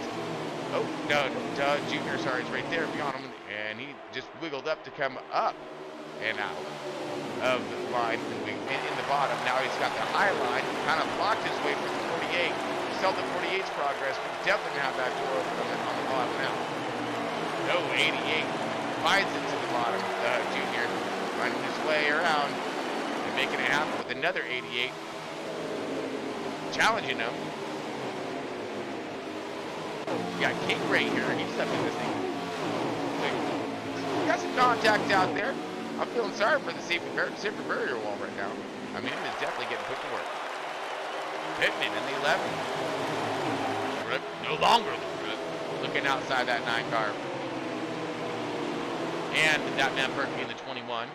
S1: Oh, no, Daha Jr., sorry, is right there beyond him, and he just wiggled up to come up and out of the line in the bottom. Now he's got the high line, kind of blocked his way for the 48. Saw the 48's progress, but definitely gonna have that door open on the bottom now. No, 88 finds it to the bottom. Junior finding his way around and making it happen with another 88. Challenging him. We got King right here. He's up in this thing. We got some contact out there. I'm feeling sorry for the safety barrier wall right now. I mean, it is definitely getting put to work. Pittman in the 11. Rip, no longer the Rip. Looking outside that 9 car. And that man Perky in the 21.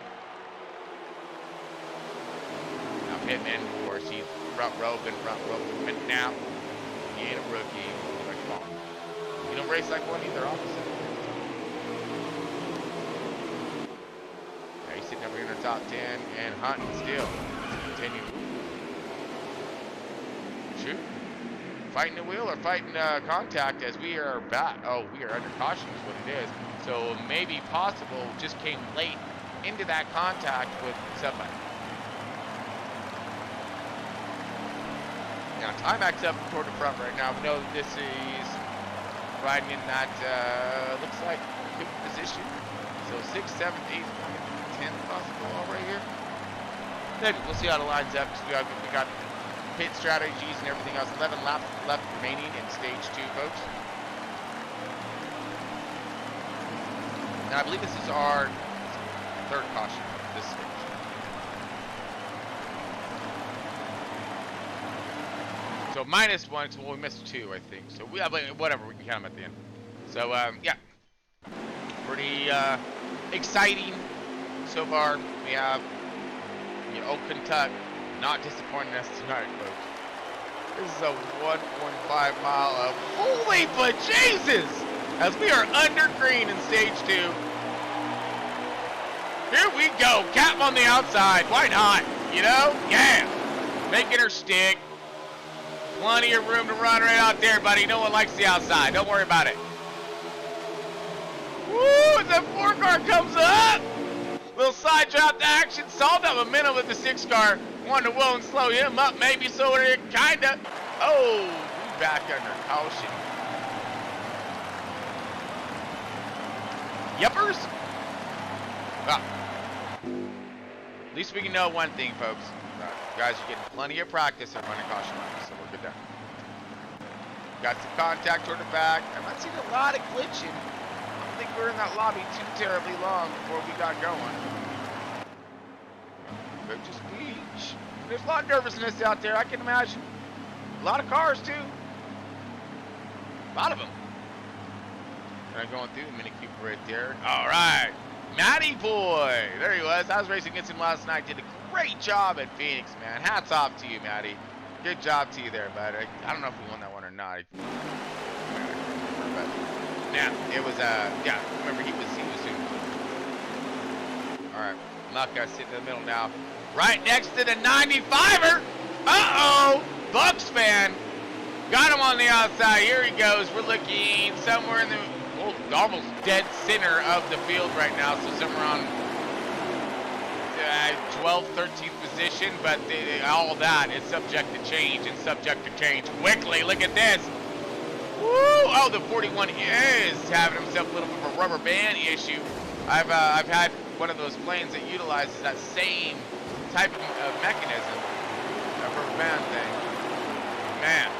S1: Now Pittman, of course, he's front row, been front row. But now, he ain't a rookie. Like, come on. You don't race like one either, opposite. Now he's sitting over here in the top 10 and hunting still. Continue. Shoot. Fighting the wheel or fighting contact as we are back. Oh, we are under caution is what it is. So maybe possible just came late into that contact with somebody. Now Timac's up toward the front right now. We know this is riding in that looks like good position. So 6th, 7th, 8th, 10th possible all right here. Then we'll see how it lines up because we got pit strategies and everything else. 11 laps left remaining in stage 2, folks. Now I believe this is our 3rd caution of this stage. So -1, so we missed 2, I think. So we have, whatever, we can count them at the end. So yeah, pretty exciting so far. We have Old Kentucky. Not disappointing us tonight, folks. This is a 1.5 mile of holy but Jesus! As we are under green in stage 2. Here we go. Cap on the outside. Why not? You know? Yeah. Making her stick. Plenty of room to run right out there, buddy. No one likes the outside. Don't worry about it. Woo! As that 4 car comes up. Little side drop to action. Saw that momentum with the 6 car. Wanted to will and slow him up, maybe, so it kinda. Oh, we back under caution. Yuppers. Well, at least we can know one thing, folks. You guys are getting plenty of practice at running caution lines, so we're good there. Got some contact toward the back. I'm not seeing a lot of glitching. I don't think we were in that lobby too terribly long before we got going. But just beach. There's a lot of nervousness out there, I can imagine. A lot of cars, too. A lot of them. Kind of going through Mini Cooper right there. All right. Matty boy. There he was. I was racing against him last night. Did a great job at Phoenix, man. Hats off to you, Matty. Good job to you there, bud. I don't know if we won that one or not. I can't remember, but yeah, it was, yeah, remember he was soon. All right. Mucka sitting in the middle now. Right next to the 95er. Uh-oh. Bucks fan. Got him on the outside. Here he goes. We're looking somewhere in the almost dead center of the field right now. So somewhere on 12th, 13th position. But all that is subject to change and subject to change quickly. Look at this. Woo! Oh, the 41 is having himself a little bit of a rubber band issue. I've had one of those planes that utilizes that same type of mechanism, a rubber band thing. Man,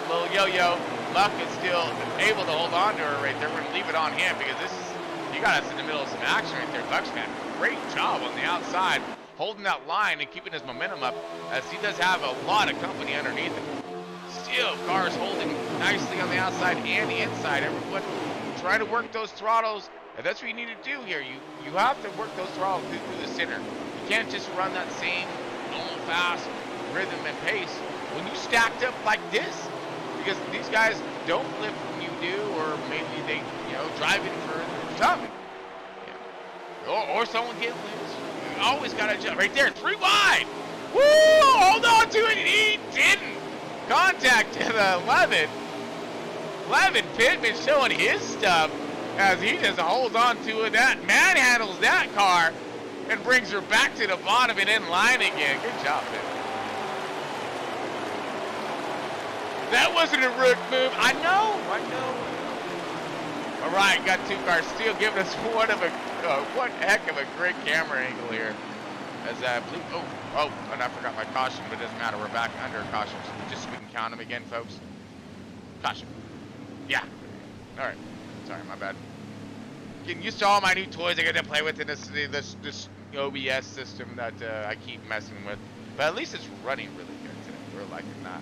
S1: little yo-yo. Luck is still able to hold on to her right there. We're gonna leave it on him because this is, you got us in the middle of some action right there. Bucks man, great job on the outside, holding that line and keeping his momentum up as he does have a lot of company underneath him. Still, cars holding nicely on the outside and the inside. Everyone trying to work those throttles. And that's what you need to do here. You have to work those throttles through the center. You can't just run that same normal fast rhythm and pace. When you stacked up like this, because these guys don't flip when you do, or maybe they, driving further, something. Yeah. Or someone getting loose. You always got to jump. Right there, 3 wide. Woo! Hold on to it, and he didn't. Contact to the 11. 11 Pittman showing his stuff as he just holds on to it. That manhandles that car and brings her back to the bottom and in line again. Good job, Pittman. That wasn't a rook move. I know. All right, got 2 cars still giving us one heck of a great camera angle here. As I believe, and I forgot my caution, but it doesn't matter. We're back under caution, just so we can count them again, folks. Caution. Yeah. All right. Sorry, my bad. Getting used to all my new toys I get to play with in this OBS system that I keep messing with. But at least it's running really good today. We're liking that.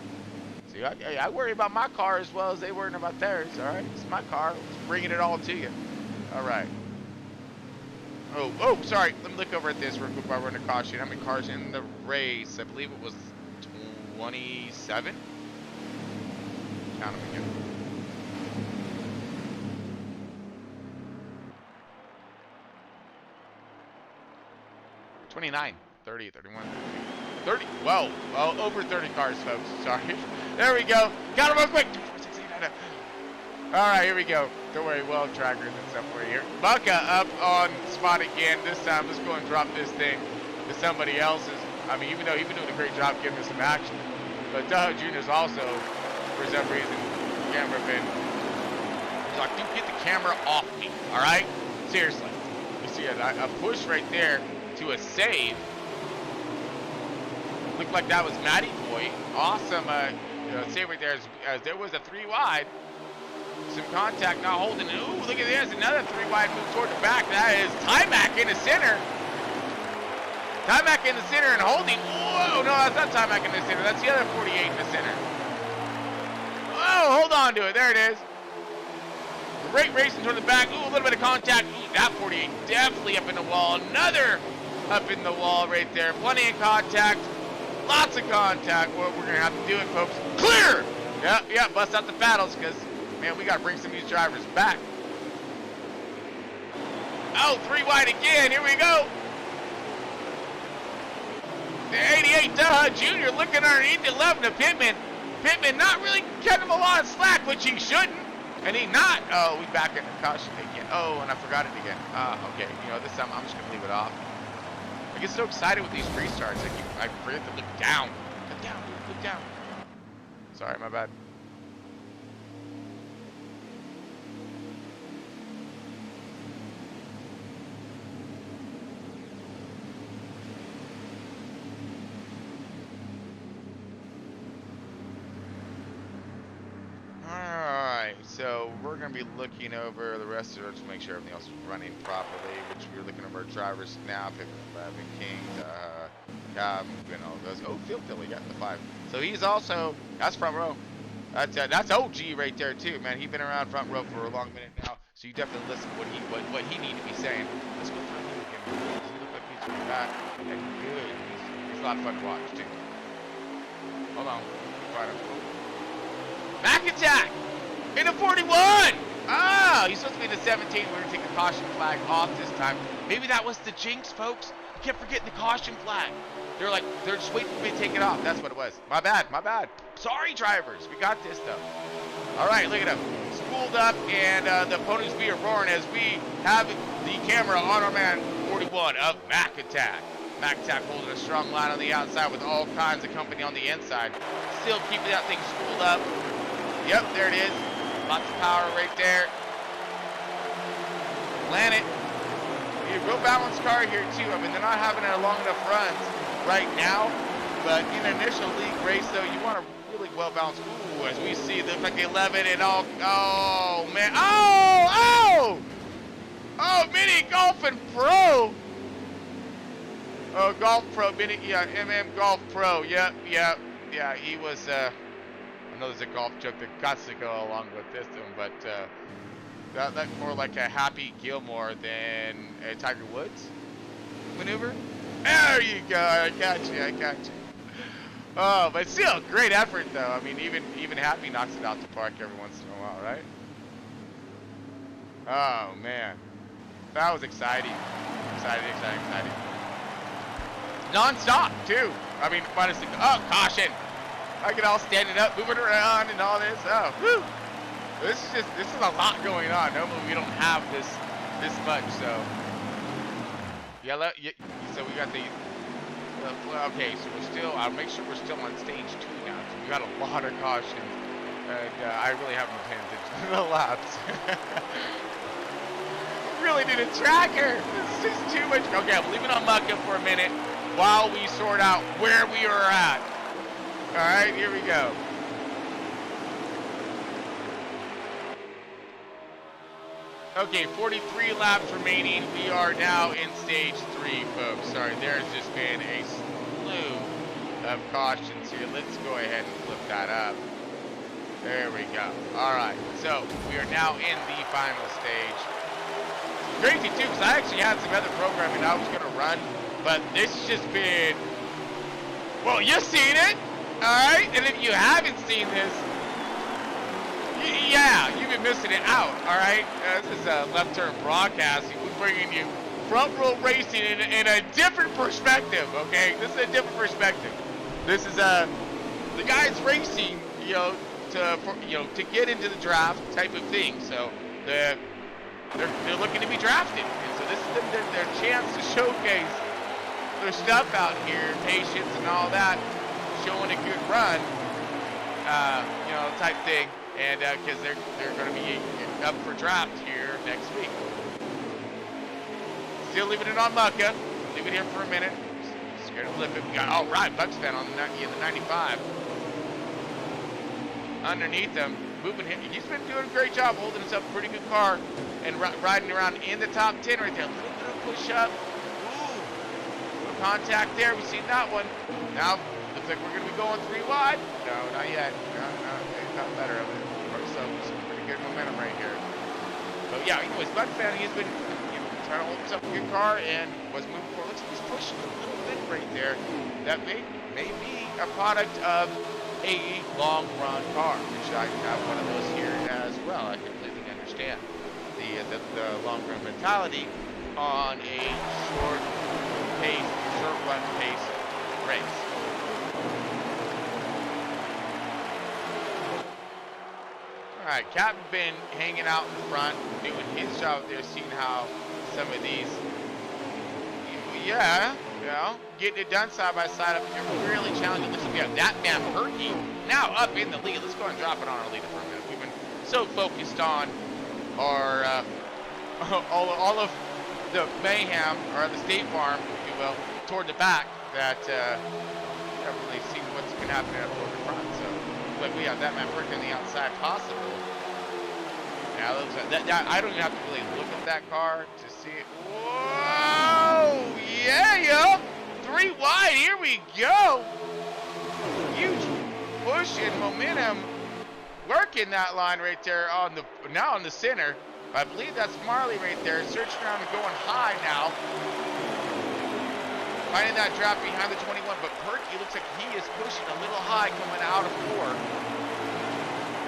S1: See, I worry about my car as well as they worry about theirs. All right, it's my car. It's bringing it all to you. All right. Oh, sorry. Let me look over at this real quick while we're under caution. How many cars in the race? I believe it was 27. Count them again. 29, 30, 31, 30. Whoa, over 30 cars, folks. Sorry. There we go. Got them real quick. All right, here we go. Don't worry, well trackers and stuff for you here. Bucka up on spot again. This time, let's go and drop this thing to somebody else's. I mean, even though he's been doing a great job giving us some action, but Doug Jr.'s also, for some reason, camera been. He's like, dude, get the camera off me. All right, seriously. You see a push right there to a save. Looked like that was Matty Boy. Awesome save right there as there was a 3 wide. Some contact, not holding. Ooh, look at this. Another 3 wide move toward the back. That is Timac in the center. Timac in the center and holding. Whoa, no, that's not Timac in the center. That's the other 48 in the center. Whoa, hold on to it. There it is. Great racing toward the back. Ooh, a little bit of contact. Ooh, that 48 definitely up in the wall. Another up in the wall right there. Plenty of contact. Lots of contact. Well, we're going to have to do it, folks. Clear! Yeah, bust out the paddles because, man, we got to bring some of these drivers back. Oh, 3 wide again. Here we go. The 88 Duh Jr. looking underneath the 11 of Pittman. Pittman not really cutting him a lot of slack, which he shouldn't. And he not. Oh, we back in the caution again. Oh, and I forgot it again. Okay. This time I'm just going to leave it off. I get so excited with these restarts. I forget to look down. Look down, dude. Look down. Sorry, my bad. Alright, so we're going to be looking over the rest of it to make sure everything else is running properly, which we're looking over our drivers now, picking 11 King, Cobb, and all those. Oh, Phil Philly got the 5. So he's also, that's front row. That's OG right there too, man. He's been around front row for a long minute now, so you definitely listen to what he need to be saying. Let's go through him again. Does he look like he's coming back? And good. He's a lot of fun to watch too. Hold on. Find him. Back attack in the 41. Ah, he's supposed to be in the 17. We're gonna take the caution flag off this time. Maybe that was the jinx, folks. I kept forgetting the caution flag. They're just waiting for me to take it off. That's what it was. My bad. Sorry, drivers. We got this though. All right, look at him. Spooled up, and the opponents be roaring as we have the camera on our man 41 of Mac Attack. Mac Attack holding a strong line on the outside with all kinds of company on the inside. Still keeping that thing spooled up. Yep, there it is. Lots of power right there. Land it. A real balanced car here too. I mean, they're not having a long enough runs right now, but in an initial league race though, you want a really well balanced. Ooh, as we see, looks like 11 and all. Oh man. Oh, Mini Golfing Pro. Oh, Golf Pro, Mini, yeah, Golf Pro. Yep. He was. I know there's a golf joke that got to go along with this one, but that's more like a Happy Gilmore than a Tiger Woods maneuver. There you go. I got you. Oh, but still, great effort though. I mean, even Happy knocks it out the park every once in a while, right? Oh man, that was exciting. Exciting. Non-stop too. I mean, minus the caution. I get all standing up, moving around, and all this. Oh, whew. This is a lot going on. Normally we don't have this much. So so we got the. Okay, so we're still. I'll make sure we're still on stage 2 now. So we got a lot of cautions, and I really haven't been paying attention to the laps. Really need a tracker. This is just too much. Okay, I'm leaving on Mucka for a minute while we sort out where we are at. All right, here we go. Okay, 43 laps remaining. We are now in stage 3, folks. Sorry, there's just been a slew of cautions here. Let's go ahead and flip that up. There we go. All right, so we are now in the final stage. It's crazy, too, because I actually had some other programming I was going to run, but this has just been... Well, you've seen it, all right? And if you haven't seen this, yeah, you've been missing it out, all right? This is a Left Turn Broadcasting. We're bringing you front row racing in a different perspective, okay? This is a different perspective. This is the guys racing, to get into the draft type of thing. So they're looking to be drafted, and so this is their chance to showcase their stuff out here, patience and all that, showing a good run, type thing. And because they're going to be up for draft here next week. Still leaving it on Mucka. Leave it here for a minute. Scared to flip it. We got Bucks fan on the 95. Underneath him, moving him. He's been doing a great job holding himself a pretty good car and riding around in the top 10 right there. A little bit of push up. Ooh. Contact there. We've seen that one. Now, looks like we're going to be going 3 wide. No, not yet. No, got better of it. Some pretty good momentum right here. But yeah, anyways, Buck fan, he's been trying to hold himself a good car and was moving forward. Looks like he's pushing a little bit right there. That may be a product of a long run car, which I have one of those here as well. I completely understand the long run mentality on a short run pace race. All right, Captain been hanging out in front, doing his job there, seeing how some of these, getting it done side by side up here, really challenging. Looks like we have that man Perky now up in the lead. Let's go and drop it on our leader for a minute. We've been so focused on our all of the mayhem, or the State Farm, if you will, toward the back that haven't really seen what's been happening up toward the front. So. But we have that man Perky on the outside possible. Now looks like that, I don't even have to really look at that car to see it. Whoa! Yeah! 3 wide, here we go! Huge push and momentum working that line right there now on the center. I believe that's Marley right there, searching around and going high now. Finding that draft behind the 21, but Perky looks like he is pushing a little high coming out of 4.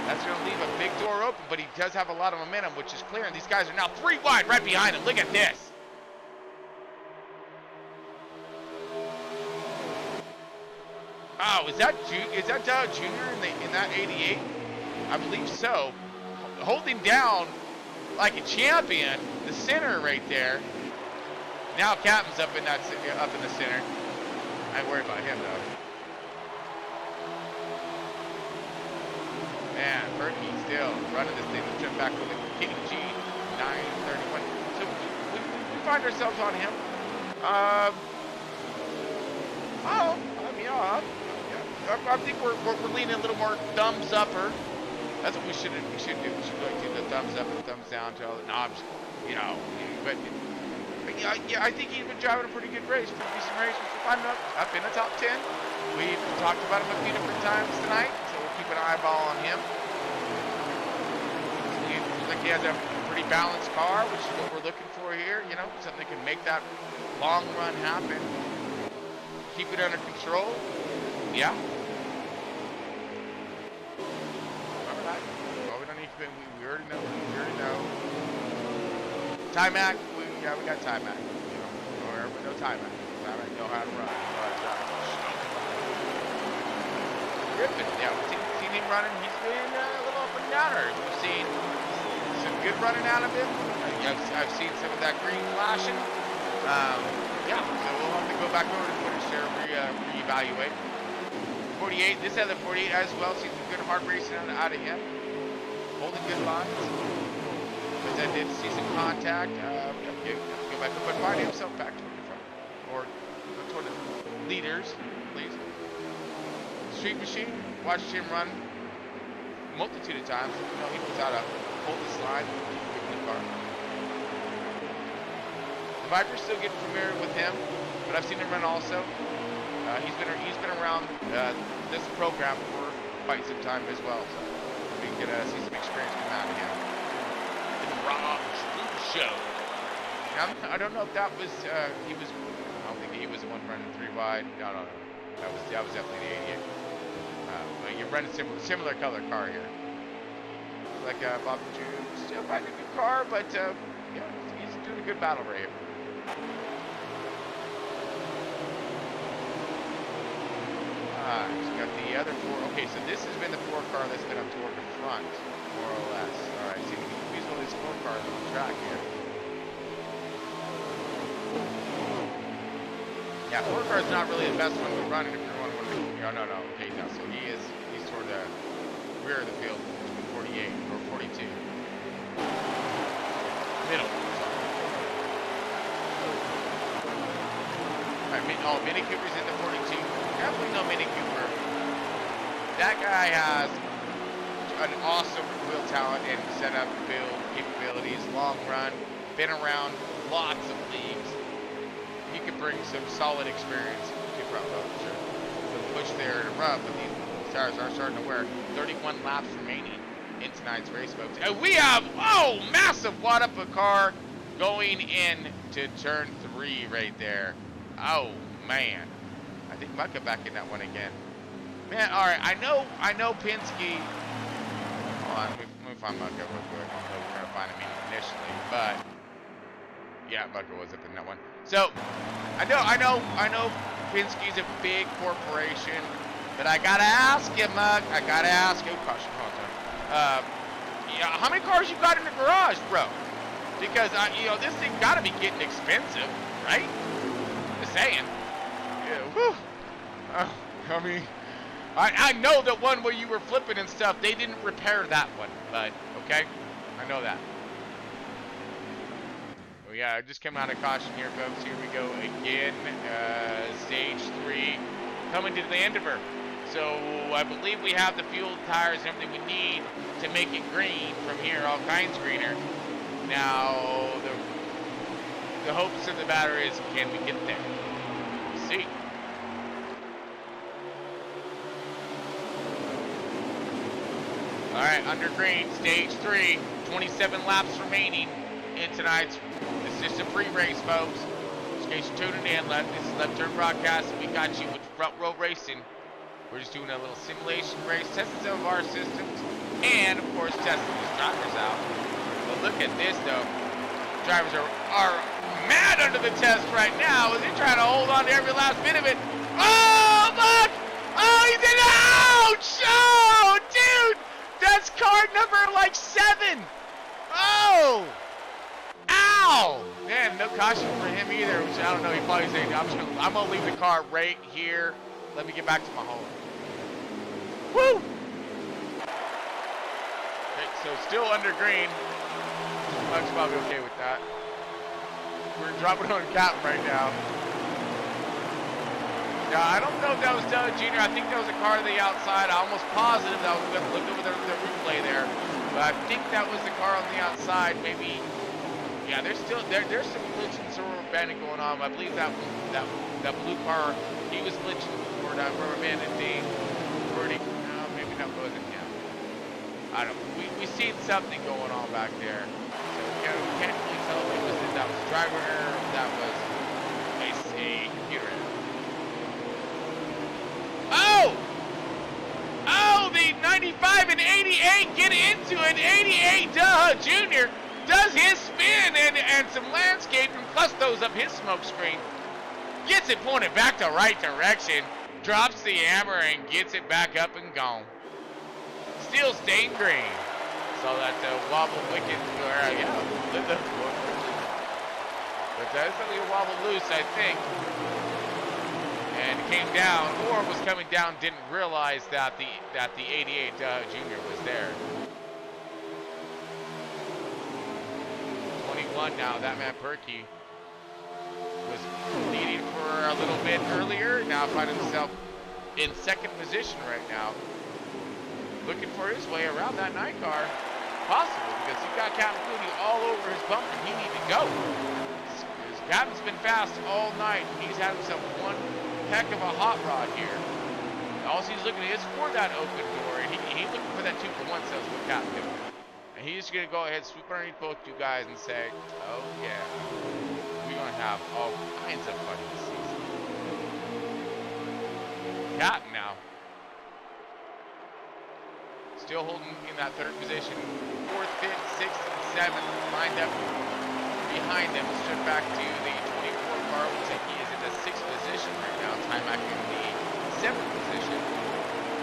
S1: That's going to leave a big door open, but he does have a lot of momentum, which is clear, and these guys are now 3 wide right behind him. Look at this. Oh, is that Junior in that 88? I believe so. Holding down like a champion, the center right there. Now Captain's up in the center. I ain't worried about him though. Man, Perky still running this thing. Let's jump back with the KG 931. So we find ourselves on him. I think we're leaning a little more thumbs upper. That's what we should do. We should like do the thumbs up and thumbs down to all the knobs, But yeah, I think he's been driving a pretty good race, pretty decent race. We're finding up in the top 10. We've talked about him a few different times tonight, so we'll keep an eyeball on him. Seems like he has a pretty balanced car, which is what we're looking for here. Something that can make that long run happen. Keep it under control. Yeah, We already know. We already know. Timac. We got Timac. You know, or no Timac. Timac know how to run. Know how to drive. Griffin. Yeah, we've seen him running. He's been a little up and downer. We've seen some good running out of him. I've seen some of that green flashing. Yeah, so we'll have to go back over to footage there, reevaluate. 48, this other 48 as well, see some good hard racing out of him. Holding good lines. But I did see some contact. Go back up and find himself back toward the front. Or toward the leaders, please. Street Machine, watched him run multitude of times. You know, he was out of hold this line, in the car. Viper's still getting familiar with him, but I've seen him run also. He's been around this program for quite some time as well, so we can see some experience come out of him. The Rob Show. Now, I don't know if that was he was. I don't think he was the one running 3 wide. No. That was definitely the 88. But you're running similar color car here. Like Bob June, still finding a good car, but yeah, he's doing a good battle right here. He's got the other 4. Okay, so this has been the 4 car that's been up toward the front, more or less. All right, so he's one of these 4 cars on the track here. Yeah, 4 car's not really the best one to run if you're one. No. Okay, no. So he's toward the rear of the field, 48 or 42. Middle. Alright, Mini Cooper's in the 42. Definitely no Mini Cooper. That guy has an awesome wheel talent and setup, build capabilities, long run, been around lots of leagues. He could bring some solid experience to front row, sure. The push there to run, but these tires are starting to wear. 31 laps remaining in tonight's race, folks. And we have, massive wad up a car going into turn 3 right there. Oh, man. I think Mucka back in that one again. Man, all right, I know Penske. Hold on, let me find Mucka real quick. I don't know if we're going to find him initially, but yeah, Mucka was up in that one. So, I know Penske's a big corporation, but I got to ask you, Muck. I got to ask you. Oh, caution, hold on. Yeah, how many cars you got in the garage, bro? Because, this thing got to be getting expensive, right? Just saying. Yeah, whew. I mean, I know the one where you were flipping and stuff, they didn't repair that one, but, okay? I know that. Well, yeah, I just came out of caution here, folks. Here we go again. Stage 3 coming to the end of her. So, I believe we have the fuel, tires, and everything we need to make it green from here, all kinds greener. Now, the hopes of the batter is, can we get there? We'll see. All right, under green, stage 3, 27 laps remaining in tonight's. This is just a pre-race, folks. In case you're tuning in, this is Left Turn Broadcast, and we got you with Front Row Racing. We're just doing a little simulation race, testing some of our systems, and of course testing these drivers out. But look at this, though. Drivers are mad under the test right now as they're trying to hold on to every last bit of it. Oh, look! Oh, he's in! Ouch! Oh, dude! That's card number, 7. Oh! Ow! Man, no caution for him either, which I don't know. He probably saying, I'm going to leave the car right here. Let me get back to my home. Woo! Okay, so still under green. Muck's probably okay with that. We're dropping on Captain right now. Yeah, I don't know if that was Doug Jr. I think that was a car to the outside. I'm almost positive that was going to look over the replay there. But I think that was the car on the outside. Maybe, yeah, there's some glitching, some rubber banding going on. I believe that blue car, he was glitching for that rubber banding thing. No, maybe that wasn't him. I don't know. We seen something going on back there. So we can't really tell if that was driver error or if that was a computer error. Oh, the 95 and 88 get into it. 88 Jr. does his spin and some landscaping, plus throws up his smoke screen. Gets it pointed back the right direction. Drops the hammer and gets it back up and gone. Still staying green. So that wobble wicked, but definitely a wobble loose, I think. And came down, or was coming down, didn't realize that the 88 Junior was there. 21 now, that man Perky was leading for a little bit earlier, now finding himself in second position right now. Looking for his way around that 9 car. Possible, because he's got Captain Cooney all over his bumper. He needs to go. His Captain's been fast all night. He's had himself one heck of a hot rod here. All he's looking at is for that open door, and he's looking for that 2-for-1 sales with Captain. And he's going to go ahead, swoop underneath both you guys, and say, oh yeah, we're going to have all kinds of fun this season. Captain now. Still holding in that third position. 4th, 5th, 6th, and 7th lined up behind him. Straight back to the 24 car. Looks like he is in the 6th position right now. Time-Mac in the 7th position.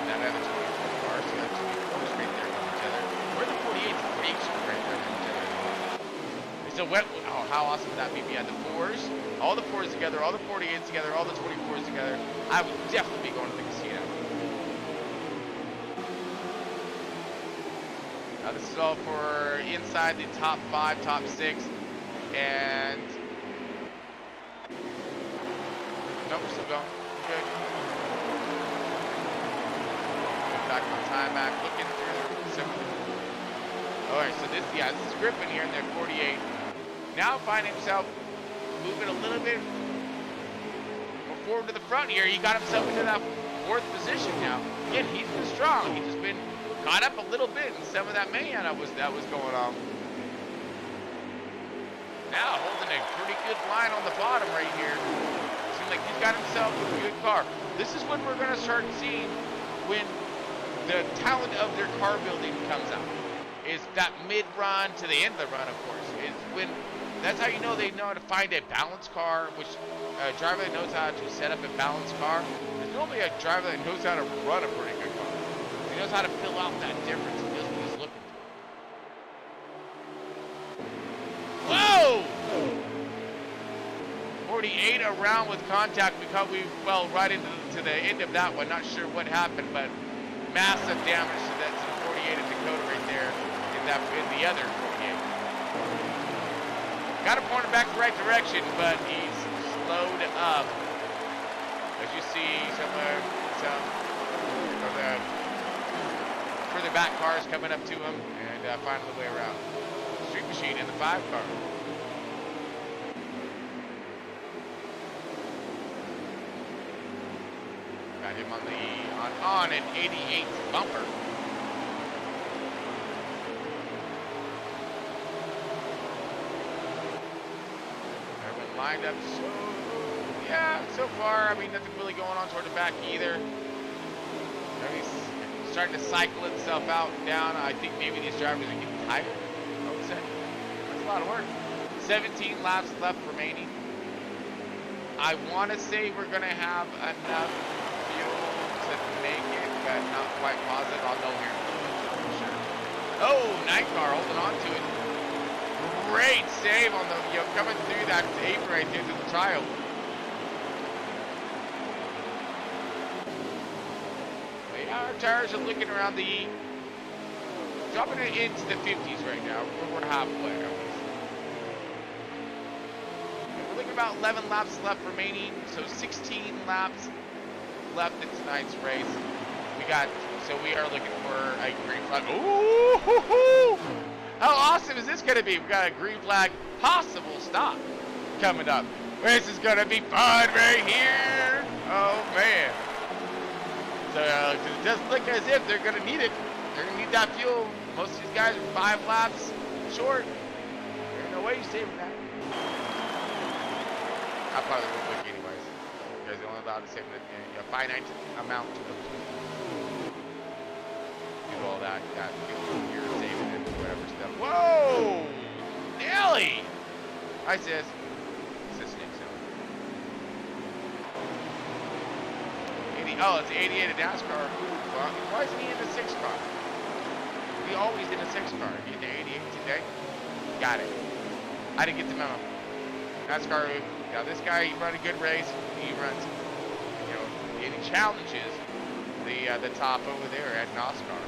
S1: That other 24 car. So that's 24s right there with each other. Where the 48s and 48s right there with each other as well. It's a wet. Oh, how awesome would that be? We had the 4s, all the 4s together, all the 48s together, all the 24s together. I would definitely be going to the casino. Now this is all for inside the top 5, top 6, and no, we're still going. Good. Back on Time-Mac, looking through some. All right, so this is Griffin here in their 48. Now finding himself moving a little bit more forward to the front here. He got himself into that 4th position now. Again, he's been strong. He's just been caught up a little bit in some of that mayhem that was going on. Now holding a pretty good line on the bottom right here. Seems like he's got himself a good car. This is when we're going to start seeing when the talent of their car building comes out. Is that mid-run to the end of the run, of course. Is when that's how you know they know how to find a balanced car, which a driver that knows how to set up a balanced car. There's normally a driver that knows how to run a pretty good car. He knows how to fill out that difference. He knows what he's looking for. Whoa! 48 around with contact. We fell right into the end of that one. Not sure what happened, but massive damage to that 48 in Dakota right there in the other 48. Got to point him back the right direction, but he's slowed up. As you see, some of the further back cars coming up to him and finding the way around. Street Machine in the 5 car. Got him on an 88 bumper. Everyone lined up so far. I mean, nothing really going on toward the back either. Starting to cycle itself out and down. I think maybe these drivers are getting tired, I would say. That's a lot of work. 17 laps left remaining. I want to say we're going to have enough fuel to make it, but not quite positive. I'll know here in a little bit for sure. Oh, night car holding on to it. Great save on the, coming through that apron right there to the child. Our tires are looking around dropping it into the 50s right now. We're halfway. We're looking about 11 laps left remaining, so 16 laps left in tonight's race. So we are looking for a green flag. Ooh! How awesome is this going to be? We got a green flag possible stop coming up. This is going to be fun right here. Oh man. So it does look as if they're going to need it. They're going to need that fuel. Most of these guys are 5 laps short. There's no way you're saving that. I'll probably real quick anyways. You guys are only allowed to save a finite amount to do all that fuel you're saving and whatever stuff. Whoa! Hi, sis. Sis Nixon. Oh, it's 88 at NASCAR. Why isn't he in the 6 car? He always in a 6 car. He in the 88 today. Got it. I didn't get the memo. NASCAR. Now this guy, he run a good race. He runs, you know, and he challenges the top over there at NASCAR.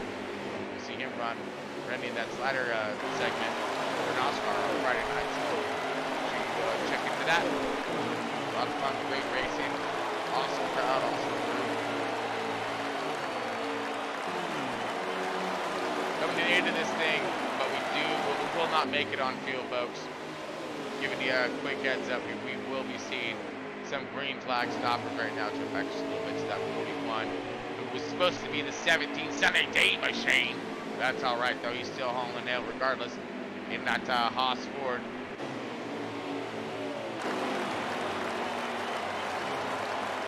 S1: You see him running that slider segment for NASCAR on Friday night. So you should check into that. A lot of fun, great racing, awesome crowd, awesome crew. Coming to the end of this thing, but we will not make it on field, folks. Giving you a quick heads up, we will be seeing some green flag stoppers right now to affect us a little bit to that 41. It was supposed to be the 17 Sunday day machine. That's all right, though. He's still hauling the nail regardless in that Haas Ford.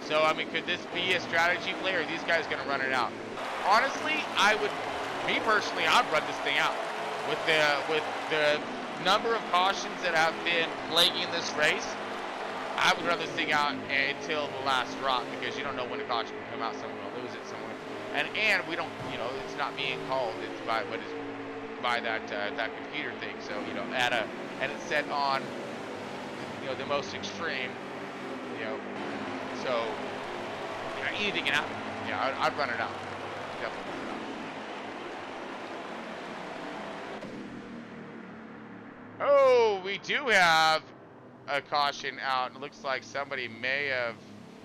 S1: So, I mean, could this be a strategy play, or are these guys going to run it out? Honestly, me personally, I'd run this thing out. With the number of cautions that have been plaguing this race, I would run this thing out until the last drop, because you don't know when a caution will come out. Someone will lose it, someone, and we don't, you know, it's not being called. It's by that computer thing. So, you know, and it's set on, you know, the most extreme, you know. So, you know, anything can happen. Yeah, I'd run it out. Definitely. Oh, we do have a caution out. It looks like somebody may have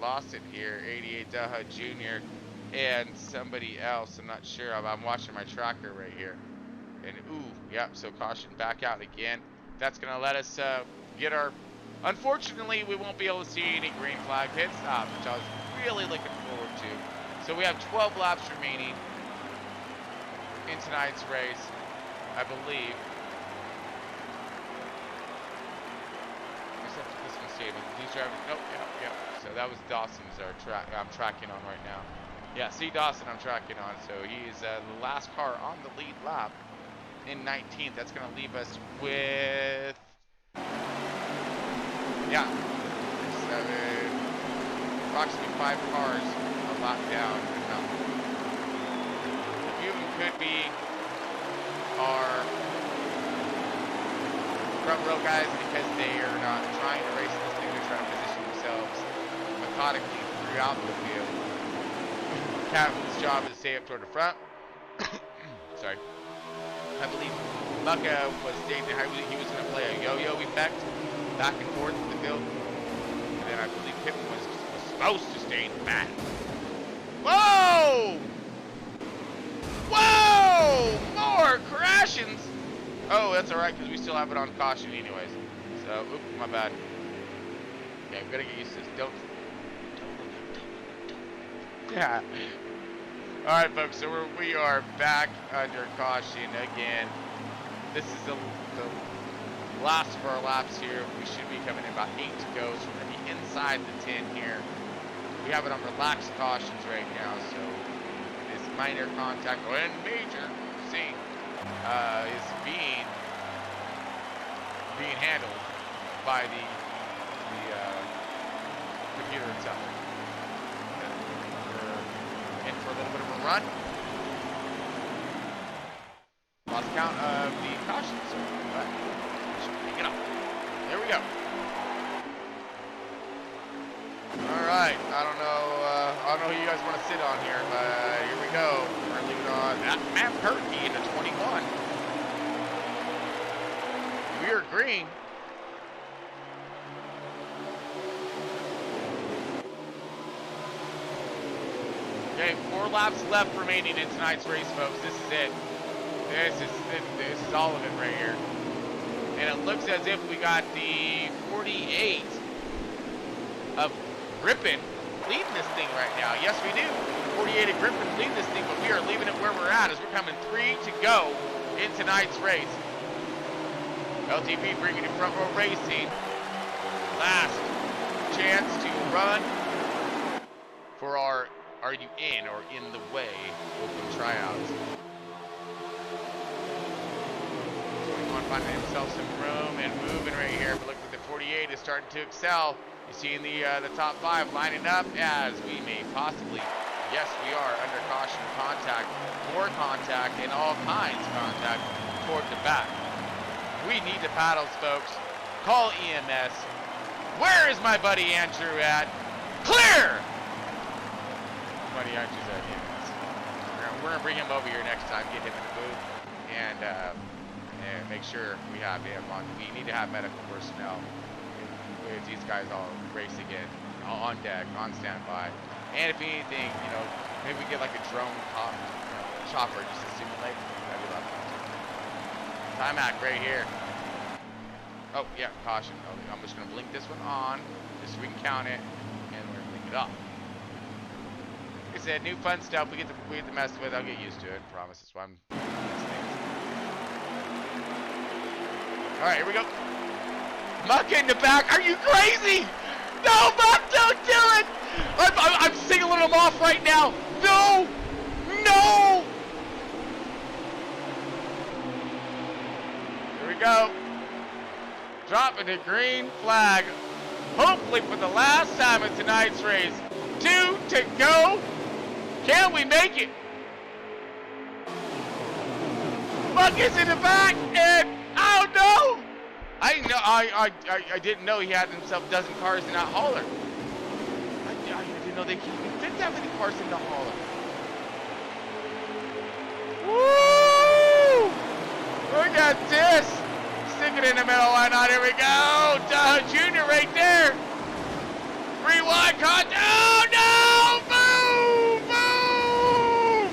S1: lost it here. 88 Daha Jr. and somebody else. I'm not sure. I'm watching my tracker right here. And ooh, yep. So caution back out again. That's gonna let us get our. Unfortunately, we won't be able to see any green flag pit stops, which I was really looking forward to. So we have 12 laps remaining in tonight's race, I believe. These drivers, nope, yep. So that was Dawson's I'm tracking on right now. Yeah, see Dawson I'm tracking on. So he's the last car on the lead lap in 19th. That's going to leave us with, yeah, approximately 5 cars a lap down. A few of them could be our front row guys, because they are not trying to race this thing. They're trying to position themselves methodically throughout the field. Captain's job is to stay up toward the front. Sorry. I believe Mucka was stating how he was going to play a yo-yo effect back and forth in the field. And then I believe Pippen was supposed to stay in the back. Whoa! Whoa! More crashings! Oh, that's alright, because we still have it on caution anyways. So, oop, my bad. Yeah, we gotta get used to this. Don't. Yeah. Alright, folks, so we are back under caution again. This is the last of our laps here. We should be coming in about 8 to go, so we're gonna be inside the 10 here. We have it on relaxed cautions right now, so this minor contact, and major, see, is being handled by the computer itself. We're in for a little bit of a run. Lost count of the cautions, but pick it up. There we go. All right, I don't know who you guys want to sit on here, but here we go. We're leaving on that Matt Perky into 21. We are green. Okay, 4 laps left remaining in tonight's race, folks. This is it. This is all of it right here. And it looks as if we got the 48 of Griffin leading this thing right now. Yes, we do. 48 of Griffin leading this thing, but we are leaving it where we're at as we're coming 3 to go in tonight's race. LTB bringing in front row racing. Last chance to run for our Are You In or In the Way open tryouts. 21 finding himself some room and moving right here. But look at the 48 is starting to excel. You see the top 5 lining up as we may possibly, yes, we are under caution contact, more contact, and all kinds of contact toward the back. We need the paddles, folks. Call EMS. Where is my buddy Andrew at? Clear! Buddy Andrew's at EMS. We're gonna bring him over here next time, get him in the booth, and make sure we have him on. We need to have medical personnel. With these guys all race again, on deck, on standby. And if anything, maybe we get like a drone chopper just to simulate. That'd be lovely. Time act right here. Oh, yeah, caution. I'm just going to blink this one on, just so we can count it, and we're going to blink it off. Like I said, new fun stuff we get to mess with. I'll get used to it, I promise. That's why I'm doing these things. All right, here we go. Muck in the back. Are you crazy? No, Muck, don't do it. I'm singling him off right now. No. No. Here we go. Dropping the green flag. Hopefully for the last time in tonight's race. 2 to go. Can we make it? Muck is in the back and oh no. I didn't know he had himself a dozen cars in that hauler. I didn't know they didn't have any cars in the hauler. Woo! Look at this. Stick it in the middle. Why not? Here we go. Junior right there. 3 wide contact. Oh no! Boom! Boom!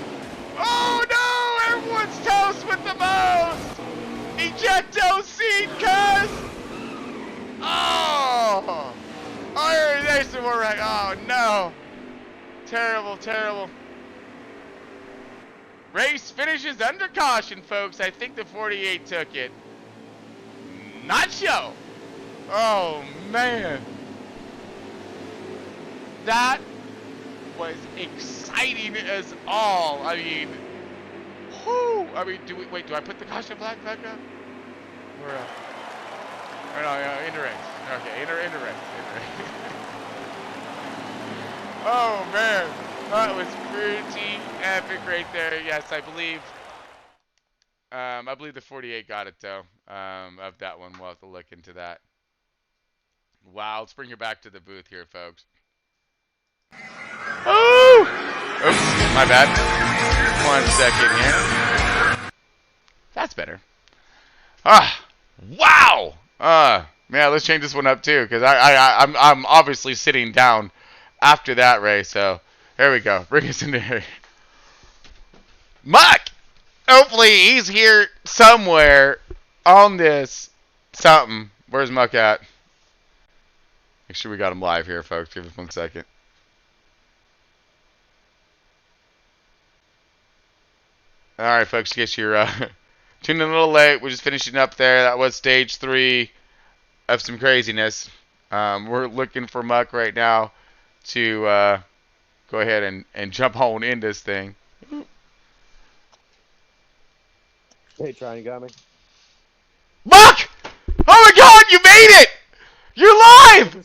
S1: Oh no! Everyone's toast with the most. Ejecto seat, cuz! Oh! Oh, there's some more right. Oh, no. Terrible, terrible. Race finishes under caution, folks. I think the 48 took it. Nacho! Oh, man. That was exciting as all. I mean, whoo! I mean, do I put the caution flag back up? Or no, in the race. Okay, in the race. Oh man, that was pretty epic right there. Yes, I believe the 48 got it though. Of that one, we'll have to look into that. Wow, let's bring her back to the booth here, folks. Oh! Oops, my bad. 1 second here. That's better. Wow! Man, let's change this one up too, because I'm obviously sitting down after that race. So there we go. Bring us into here. Muck! Hopefully he's here somewhere on this something. Where's Muck at? Make sure we got him live here, folks. Give us 1 second. All right, folks. I guess you're tuning in a little late. We're just finishing up there. That was stage 3 of some craziness. We're looking for Muck right now to go ahead and jump on in this thing.
S3: Hey, Tron, you got me?
S1: Muck! Oh my God, you made it! You're live!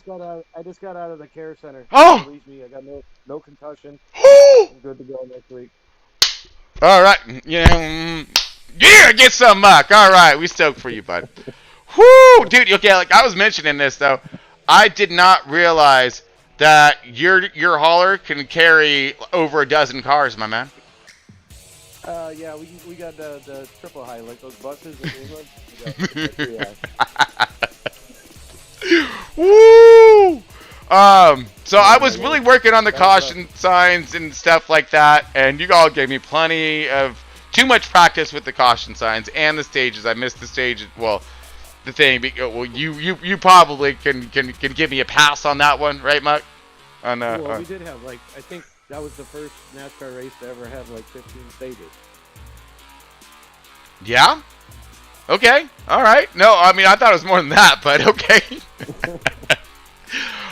S3: I just got out of the care center.
S1: Oh!
S3: Believe me, I got no concussion.
S1: Woo!
S3: I'm good to go next week.
S1: All right, yeah, get some Muck. All right, we stoked for you, bud. Whoo, dude. Okay, like I was mentioning this though, I did not realize that your hauler can carry over a dozen cars, my man.
S3: Yeah, we got the triple high, like those buses in England. We got
S1: Woo! So I was really working on the caution signs and stuff like that, and you all gave me plenty of too much practice with the caution signs and the stages. I missed the stage. Well, the thing. Well, you probably can give me a pass on that one, right, Muck?
S3: Well, we did have I think that was the first NASCAR race to ever have 15 stages.
S1: Yeah. Okay. All right. No, I mean I thought it was more than that, but okay.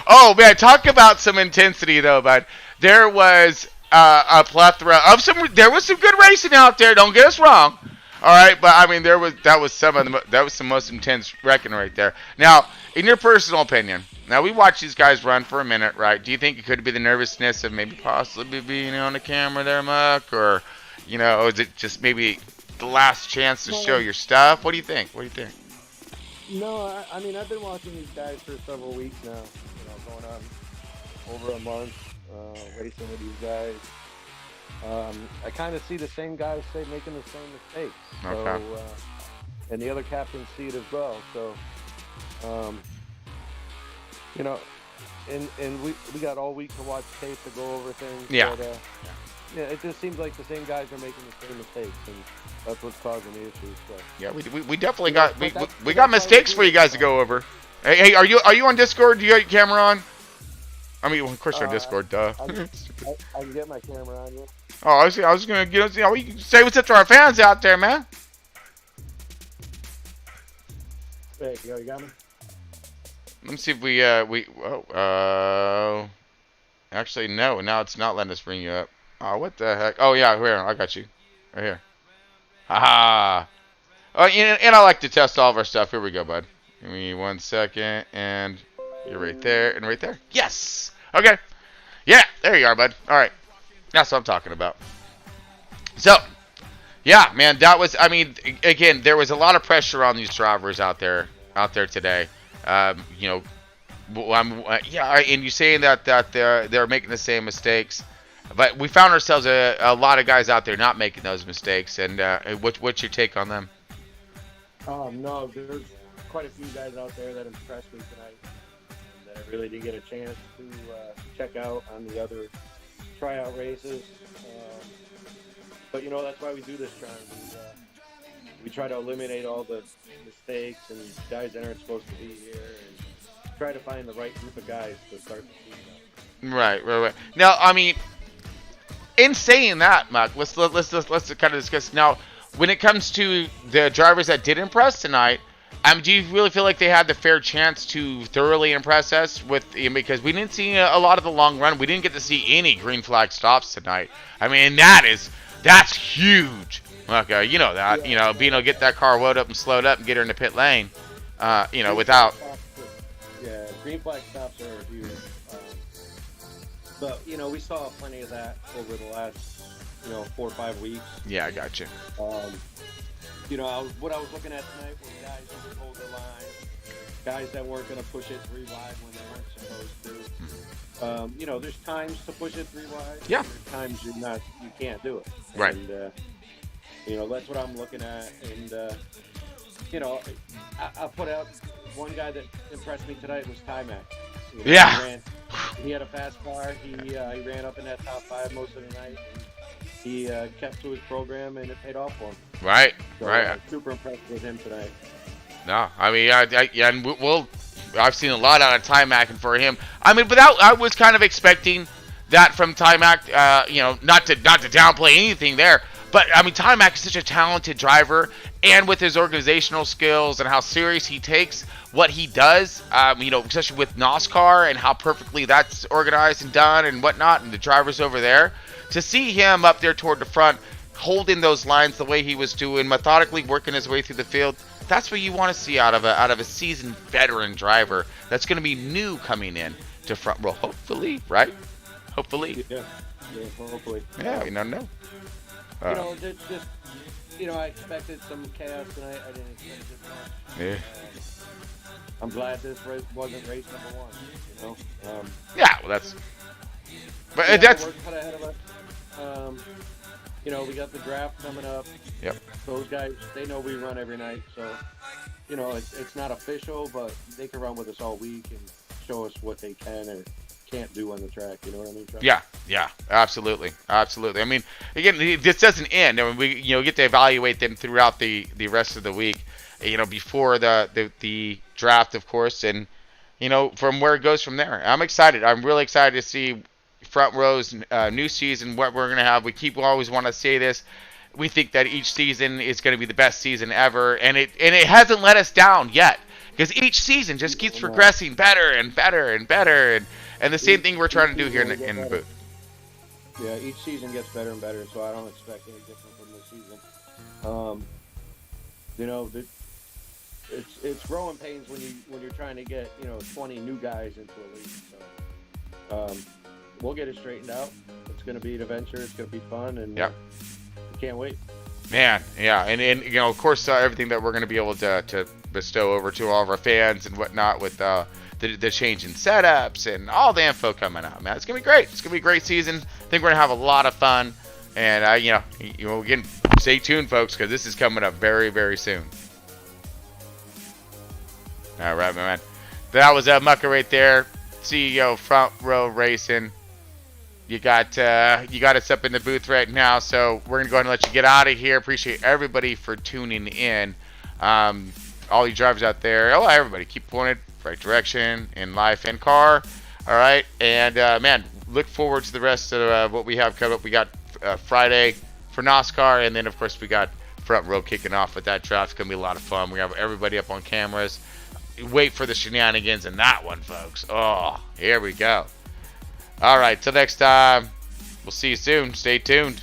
S1: Oh man, talk about some intensity though, bud. There was a plethora of there was some good racing out there. Don't get us wrong. All right, but I mean, that was some most intense wrecking right there. Now, in your personal opinion, now we watched these guys run for a minute, right? Do you think it could be the nervousness of maybe possibly being on the camera there, Muck, or is it just maybe the last chance to show your stuff? What do you think?
S3: No, I mean, I've been watching these guys for several weeks now. Going on over a month, racing with these guys. I kind of see the same guys making the same mistakes.
S1: Okay.
S3: So, and the other captains see it as well. So, and we got all week to watch tape to go over things.
S1: Yeah.
S3: But, yeah, it just seems like the same guys are making the same mistakes, and that's what's causing the issues. So.
S1: Yeah, we definitely we got mistakes for you guys to go over. Hey, are you on Discord? Do you got your camera on? I mean, of course you're on Discord, duh.
S3: I can get my camera on you.
S1: Oh, I was gonna we can say what's up to our fans out there, man.
S3: Hey, you got me?
S1: Let me see if actually no, now it's not letting us bring you up. Oh, what the heck? Oh yeah, here, I got you. Right here. Haha. Oh, and I like to test all of our stuff. Here we go, bud. Give me 1 second, and you're right there, and right there. Yes! Okay. Yeah, there you are, bud. All right. That's what I'm talking about. So, yeah, man, that was, I mean, again, there was a lot of pressure on these drivers out there today. And you saying that they're making the same mistakes, but we found ourselves a lot of guys out there not making those mistakes. And what's your take on them?
S3: No, there's quite a few guys out there that impressed me tonight, and that I really did get a chance to check out on the other tryout races. But that's why we do this, Tron. We try to eliminate all the mistakes and guys that aren't supposed to be here, and try to find the right group of guys to start the season.
S1: Right. Now, I mean, in saying that, Mark, let's kind of discuss now. When it comes to the drivers that did impress tonight, do you really feel like they had the fair chance to thoroughly impress us because we didn't see a lot of the long run. We didn't get to see any green flag stops tonight. I mean, that's huge. Okay, you know that.
S3: Yeah.
S1: Being able to get that car wound up and slowed up and get her in the pit lane, without.
S3: Yeah, green flag stops are huge. But we saw plenty of that over the last 4 or 5 weeks.
S1: Yeah, I got you.
S3: What I was looking at tonight were guys who would hold the line, guys that weren't going to push it 3 wide when they weren't supposed to. There's times to push it 3 wide.
S1: Yeah.
S3: There's times you can't do it.
S1: Right.
S3: And that's what I'm looking at. And I put out one guy that impressed me tonight was Ty-Mac.
S1: Yeah.
S3: He had a fast car. He ran up in that top 5 most of the night. And he kept to his program, and it paid off for him.
S1: Right.
S3: So,
S1: right.
S3: Super impressed with him tonight.
S1: No, I mean, I've seen a lot out of Ty-Mac, and for him, I mean, but I was kind of expecting that from Ty-Mac. Not to downplay anything there, but I mean, Ty-Mac is such a talented driver, and with his organizational skills and how serious he takes what he does, especially with NASCAR and how perfectly that's organized and done and whatnot, and the drivers over there, to see him up there toward the front, holding those lines the way he was doing, methodically working his way through the field. That's what you want to see out of a seasoned veteran driver that's going to be new coming in to front row, hopefully, right? Hopefully.
S3: Yeah, hopefully.
S1: Yeah, you never know.
S3: I expected some chaos tonight. I didn't expect it much.
S1: Yeah.
S3: I'm glad this race wasn't race number 1.
S1: Yeah, well, that's. But
S3: yeah,
S1: that's.
S3: We're cut ahead of us. We got the draft coming up.
S1: Yep.
S3: Those guys, they know we run every night, so it's not official, but they can run with us all week and show us what they can or can't do on the track. You know what I mean?
S1: Yeah, absolutely. I mean, again, this doesn't end. I mean, we get to evaluate them throughout the rest of the week. Before the draft, of course, and from where it goes from there. I'm excited. I'm really excited to see Front Row's new season, what we're going to have. We always want to say this. We think that each season is going to be the best season ever, and it hasn't let us down yet, because each season just keeps progressing better and better and better, and the same thing we're trying to do here in the booth.
S3: Yeah, each season gets better and better, so I don't expect any different from this season. you know, it's growing pains when you're trying to get 20 new guys into a league. So we'll get it straightened out. It's going to be an adventure. It's going to be fun, and we can't wait.
S1: Man, yeah, and of course, everything that we're going to be able to bestow over to all of our fans and whatnot with the change in setups and all the info coming out, man. It's going to be great. It's going to be a great season. I think we're going to have a lot of fun, and again, stay tuned, folks, because this is coming up very, very soon. All right, my man. That was Mucka right there, CEO Front Row Racing. You got us up in the booth right now, so we're gonna go ahead and let you get out of here. Appreciate everybody for tuning in. All you drivers out there, everybody, keep pointed right direction in life and car. All right, and man, look forward to the rest of what we have coming up. We got Friday for NASCAR, and then of course we got Front Row kicking off with that draft. It's gonna be a lot of fun. We have everybody up on cameras. Wait for the shenanigans in that one, folks. Oh, here we go. All right, till next time, we'll see you soon. Stay tuned.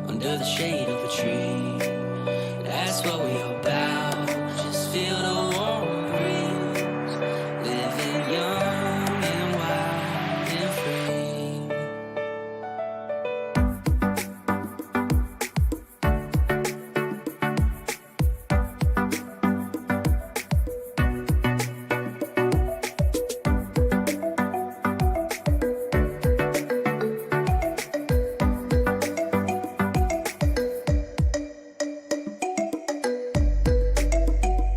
S2: Under the shade of a tree, that's what we about.